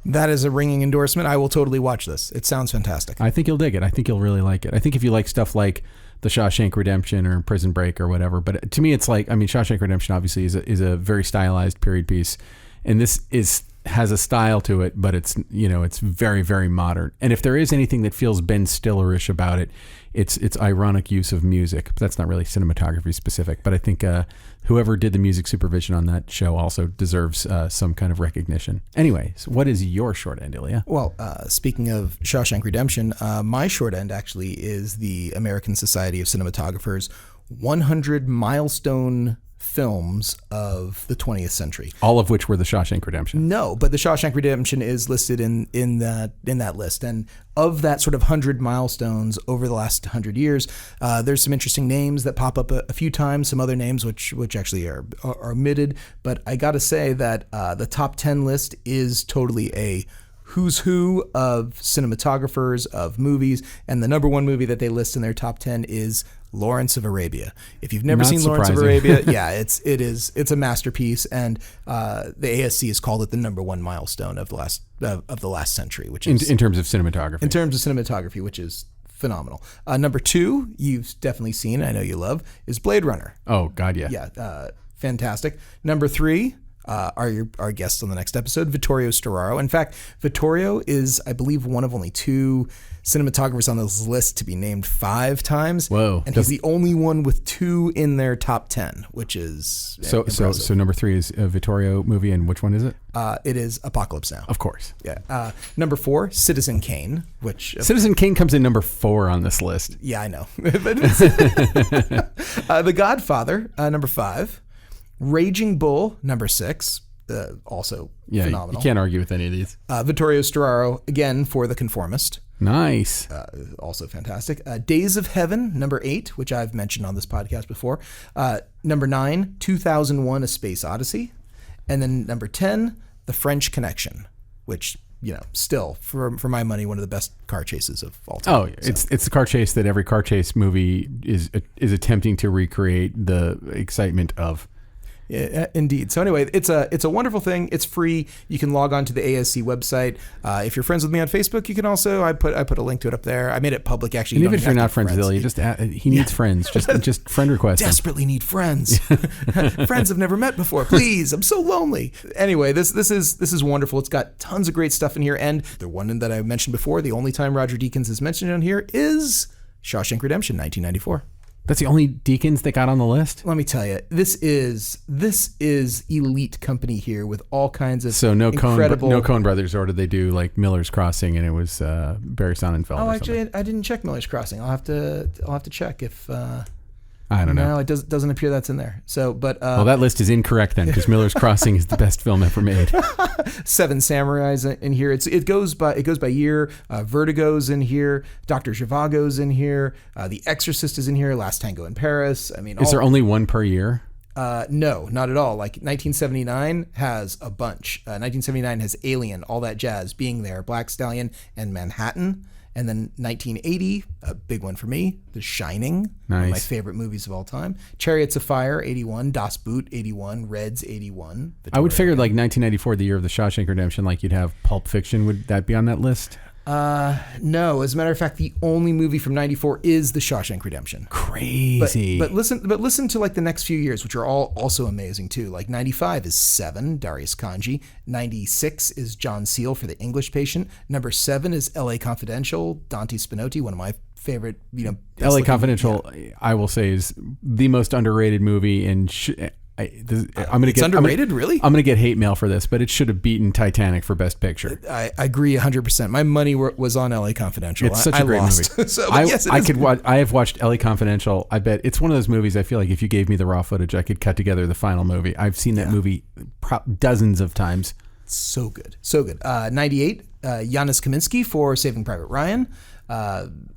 That is a ringing endorsement. I will totally watch this. It sounds fantastic. I think you'll dig it. I think you'll really like it. I think if you like stuff like The Shawshank Redemption or Prison Break or whatever, but to me, it's like, Shawshank Redemption obviously is a very stylized period piece, and this has a style to it, but it's very, very modern. And if there is anything that feels Ben Stiller-ish about it, it's ironic use of music. But that's not really cinematography specific. But I think whoever did the music supervision on that show also deserves some kind of recognition. Anyway, so what is your short end, Illya? Well, speaking of Shawshank Redemption, my short end actually is the American Society of Cinematographers 100 milestone films of the 20th century. All of which were The Shawshank Redemption. No, but The Shawshank Redemption is listed in that list. And of that sort of 100 milestones over the last 100 years, there's some interesting names that pop up a few times, some other names which actually are omitted. But I got to say that the top 10 list is totally a who's who of cinematographers, of movies, and the number one movie that they list in their top 10 is Lawrence of Arabia. If you've never seen Lawrence of Arabia, yeah, it's a masterpiece, and the ASC has called it the number one milestone of the last century, which is in terms of cinematography. In terms of cinematography, which is phenomenal. Number two, you've definitely seen, I know you love, is Blade Runner. Oh God, yeah, yeah, fantastic. Number three. Our guest on the next episode, Vittorio Storaro. In fact, Vittorio is, I believe, one of only two cinematographers on this list to be named 5 times. Whoa! And he's the only one with 2 in their top 10, which is impressive. So number 3 is a Vittorio movie, and which one is it? It is Apocalypse Now. Of course. Yeah. Number 4, Citizen Kane, which Citizen Kane comes in number 4 on this list. Yeah, I know. The Godfather, number 5. Raging Bull, number 6, also phenomenal. You can't argue with any of these. Vittorio Storaro, again, for The Conformist. Nice. Also fantastic. Days of Heaven, number 8, which I've mentioned on this podcast before. Number 9, 2001: A Space Odyssey. And then number 10, The French Connection, which, still, for my money, one of the best car chases of all time. Oh, it's the car chase that every car chase movie is attempting to recreate the excitement of. Yeah, indeed. So anyway, it's a wonderful thing. It's free. You can log on to the ASC website. If you're friends with me on Facebook, you can also. I put a link to it up there. I made it public actually. And even if you're not friends with Illya, he needs friends. Just friend request. Desperately need friends. Friends I've never met before. Please, I'm so lonely. Anyway, this is wonderful. It's got tons of great stuff in here, and the one that I mentioned before, the only time Roger Deakins is mentioned on here is Shawshank Redemption, 1994. That's the only Deakins that got on the list? Let me tell you, this is elite company here with all kinds of incredible... no Coen Brothers, or did they do like Miller's Crossing and it was Barry Sonnenfeld? Oh, actually, I didn't check Miller's Crossing. I'll have to check if... I don't know. No, it doesn't appear that's in there. So, but well, that list is incorrect then, because Miller's Crossing is the best film ever made. 7 Samurai's in here. It goes by year. Vertigo's in here. Dr. Zhivago's in here. The Exorcist is in here. Last Tango in Paris. I mean, is there only one per year? No, not at all. Like 1979 has a bunch. 1979 has Alien, All That Jazz, Being There, Black Stallion, and Manhattan. And then 1980, a big one for me, The Shining, one of my favorite movies of all time. Chariots of Fire, 81. Das Boot, 81. Reds, 81. I would figure like 1994, the year of The Shawshank Redemption, like you'd have Pulp Fiction. Would that be on that list? No, as a matter of fact, the only movie from '94 is The Shawshank Redemption. Crazy. But listen to like the next few years, which are all also amazing too. Like '95 is Seven, Darius Kanji. '96 is John Seal for The English Patient. Number 7 is L.A. Confidential, Dante Spinotti, one of my favorite. L.A. Confidential, I will say, is the most underrated movie, and it's underrated, really? I'm going to get hate mail for this, but it should have beaten Titanic for Best Picture. I agree 100%. My money was on L.A. Confidential. It's such a great movie. So, yes, I have watched L.A. Confidential. I bet it's one of those movies I feel like if you gave me the raw footage, I could cut together the final movie. I've seen that movie dozens of times. So good. 98, Janusz Kaminski for Saving Private Ryan.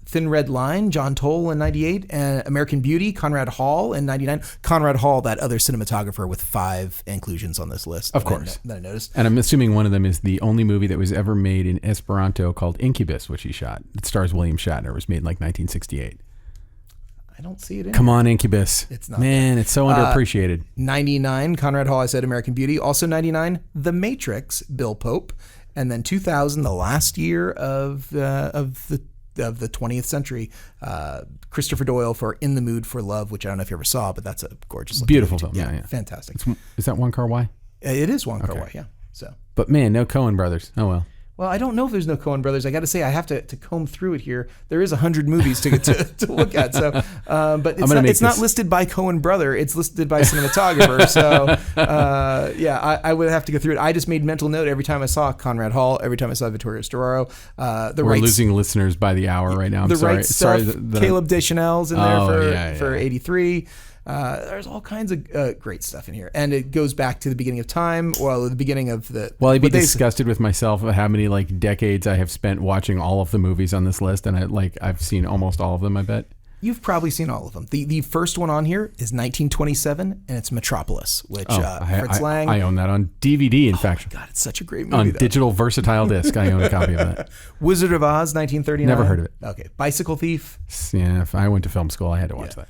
Thin Red Line, John Toll in 98, and American Beauty, Conrad Hall in 99. Conrad Hall, that other cinematographer with 5 inclusions on this list. Of course. That I noticed. And I'm assuming one of them is the only movie that was ever made in Esperanto called Incubus, which he shot. It stars William Shatner. It was made in like 1968. I don't see it in Come on, Incubus. It's not. Man, it's so underappreciated. 99, Conrad Hall, I said American Beauty. Also 99, The Matrix, Bill Pope. And then 2000, the last year of the 20th century, Christopher Doyle for In the Mood for Love, which I don't know if you ever saw, but that's a gorgeous beautiful film. Yeah. Fantastic. Is that Wong Kar-wai? It is Wong Kar-wai, yeah. So, but man, no Coen brothers. Oh well. Well, I don't know if there's no Coen brothers. I got to say, I have to comb through it here. There is 100 movies to look at. So, but it's not listed by Coen brother. It's listed by cinematographer. So, I would have to go through it. I just made mental note every time I saw Conrad Hall, every time I saw Vittorio Storaro. We're losing listeners by the hour right now. I'm sorry. Right Stuff. Caleb Deschanel's in there for 83. There's all kinds of great stuff in here, and it goes back to the beginning of time. Well, the beginning of the. Well, I'd be disgusted with myself at how many like decades I have spent watching all of the movies on this list, and I've seen almost all of them. I bet you've probably seen all of them. The first one on here is 1927, and it's Metropolis, which Fritz Lang. I own that on DVD. In fact, my God, it's such a great movie. On digital versatile disc, I own a copy of that. Wizard of Oz, 1939. Never heard of it. Okay, Bicycle Thief. Yeah, if I went to film school, I had to watch that.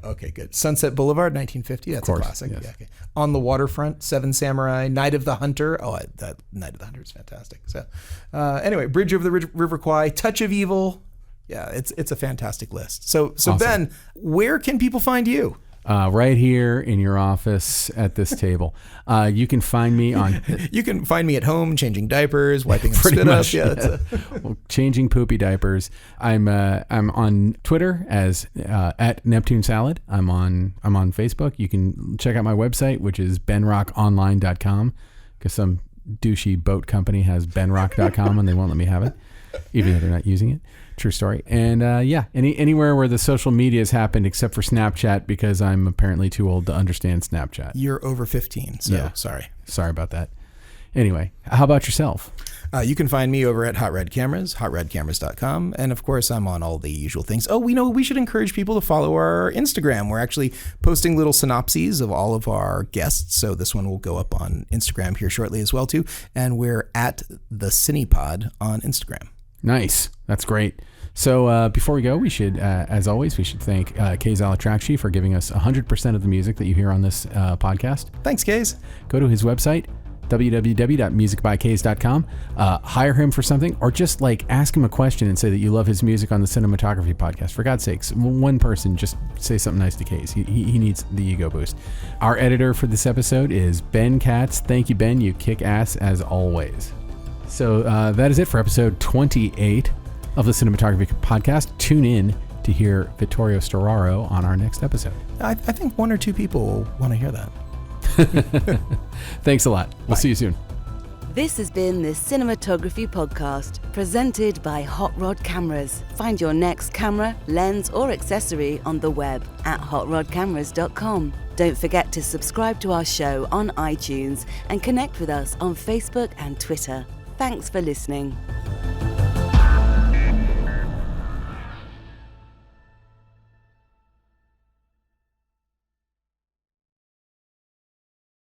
Okay, good. Sunset Boulevard, 1950. That's a classic. Yes. Yeah, okay. On the Waterfront, Seven Samurai, Night of the Hunter. That Night of the Hunter is fantastic. So, anyway, Bridge over the River Kwai, Touch of Evil. Yeah, it's a fantastic list. So awesome. Ben, where can people find you? Right here in your office at this table. You can find me on. You can find me at home changing diapers, wiping spit up. Yeah, changing poopy diapers. I'm on Twitter as at Neptune Salad. I'm on Facebook. You can check out my website, which is benrockonline.com, because some douchey boat company has benrock.com and they won't let me have it, even though they're not using it. True story. And anywhere where the social media has happened except for Snapchat, because I'm apparently too old to understand Snapchat. You're over 15, so yeah. Sorry about that. Anyway, how about yourself? You can find me over at Hot Red Cameras, hotredcameras.com. And of course, I'm on all the usual things. Oh, we should encourage people to follow our Instagram. We're actually posting little synopses of all of our guests. So this one will go up on Instagram here shortly as well, too. And we're at the Cinepod on Instagram. Nice. That's great. So before we go, we should, as always, thank Kays Alatrakshi for giving us 100% of the music that you hear on this podcast. Thanks, Kays. Go to his website, www.musicbykays.com. Hire him for something, or just ask him a question and say that you love his music on the Cinematography podcast. For God's sakes, one person, just say something nice to Kays. He needs the ego boost. Our editor for this episode is Ben Katz. Thank you, Ben. You kick ass as always. So that is it for episode 28 of the Cinematography podcast. Tune in to hear Vittorio Storaro on our next episode. I think 1 or 2 people will want to hear that. Thanks a lot. We'll see you soon. This has been the Cinematography podcast, presented by Hot Rod Cameras. Find your next camera, lens, or accessory on the web at hotrodcameras.com. Don't forget to subscribe to our show on iTunes and connect with us on Facebook and Twitter. Thanks for listening.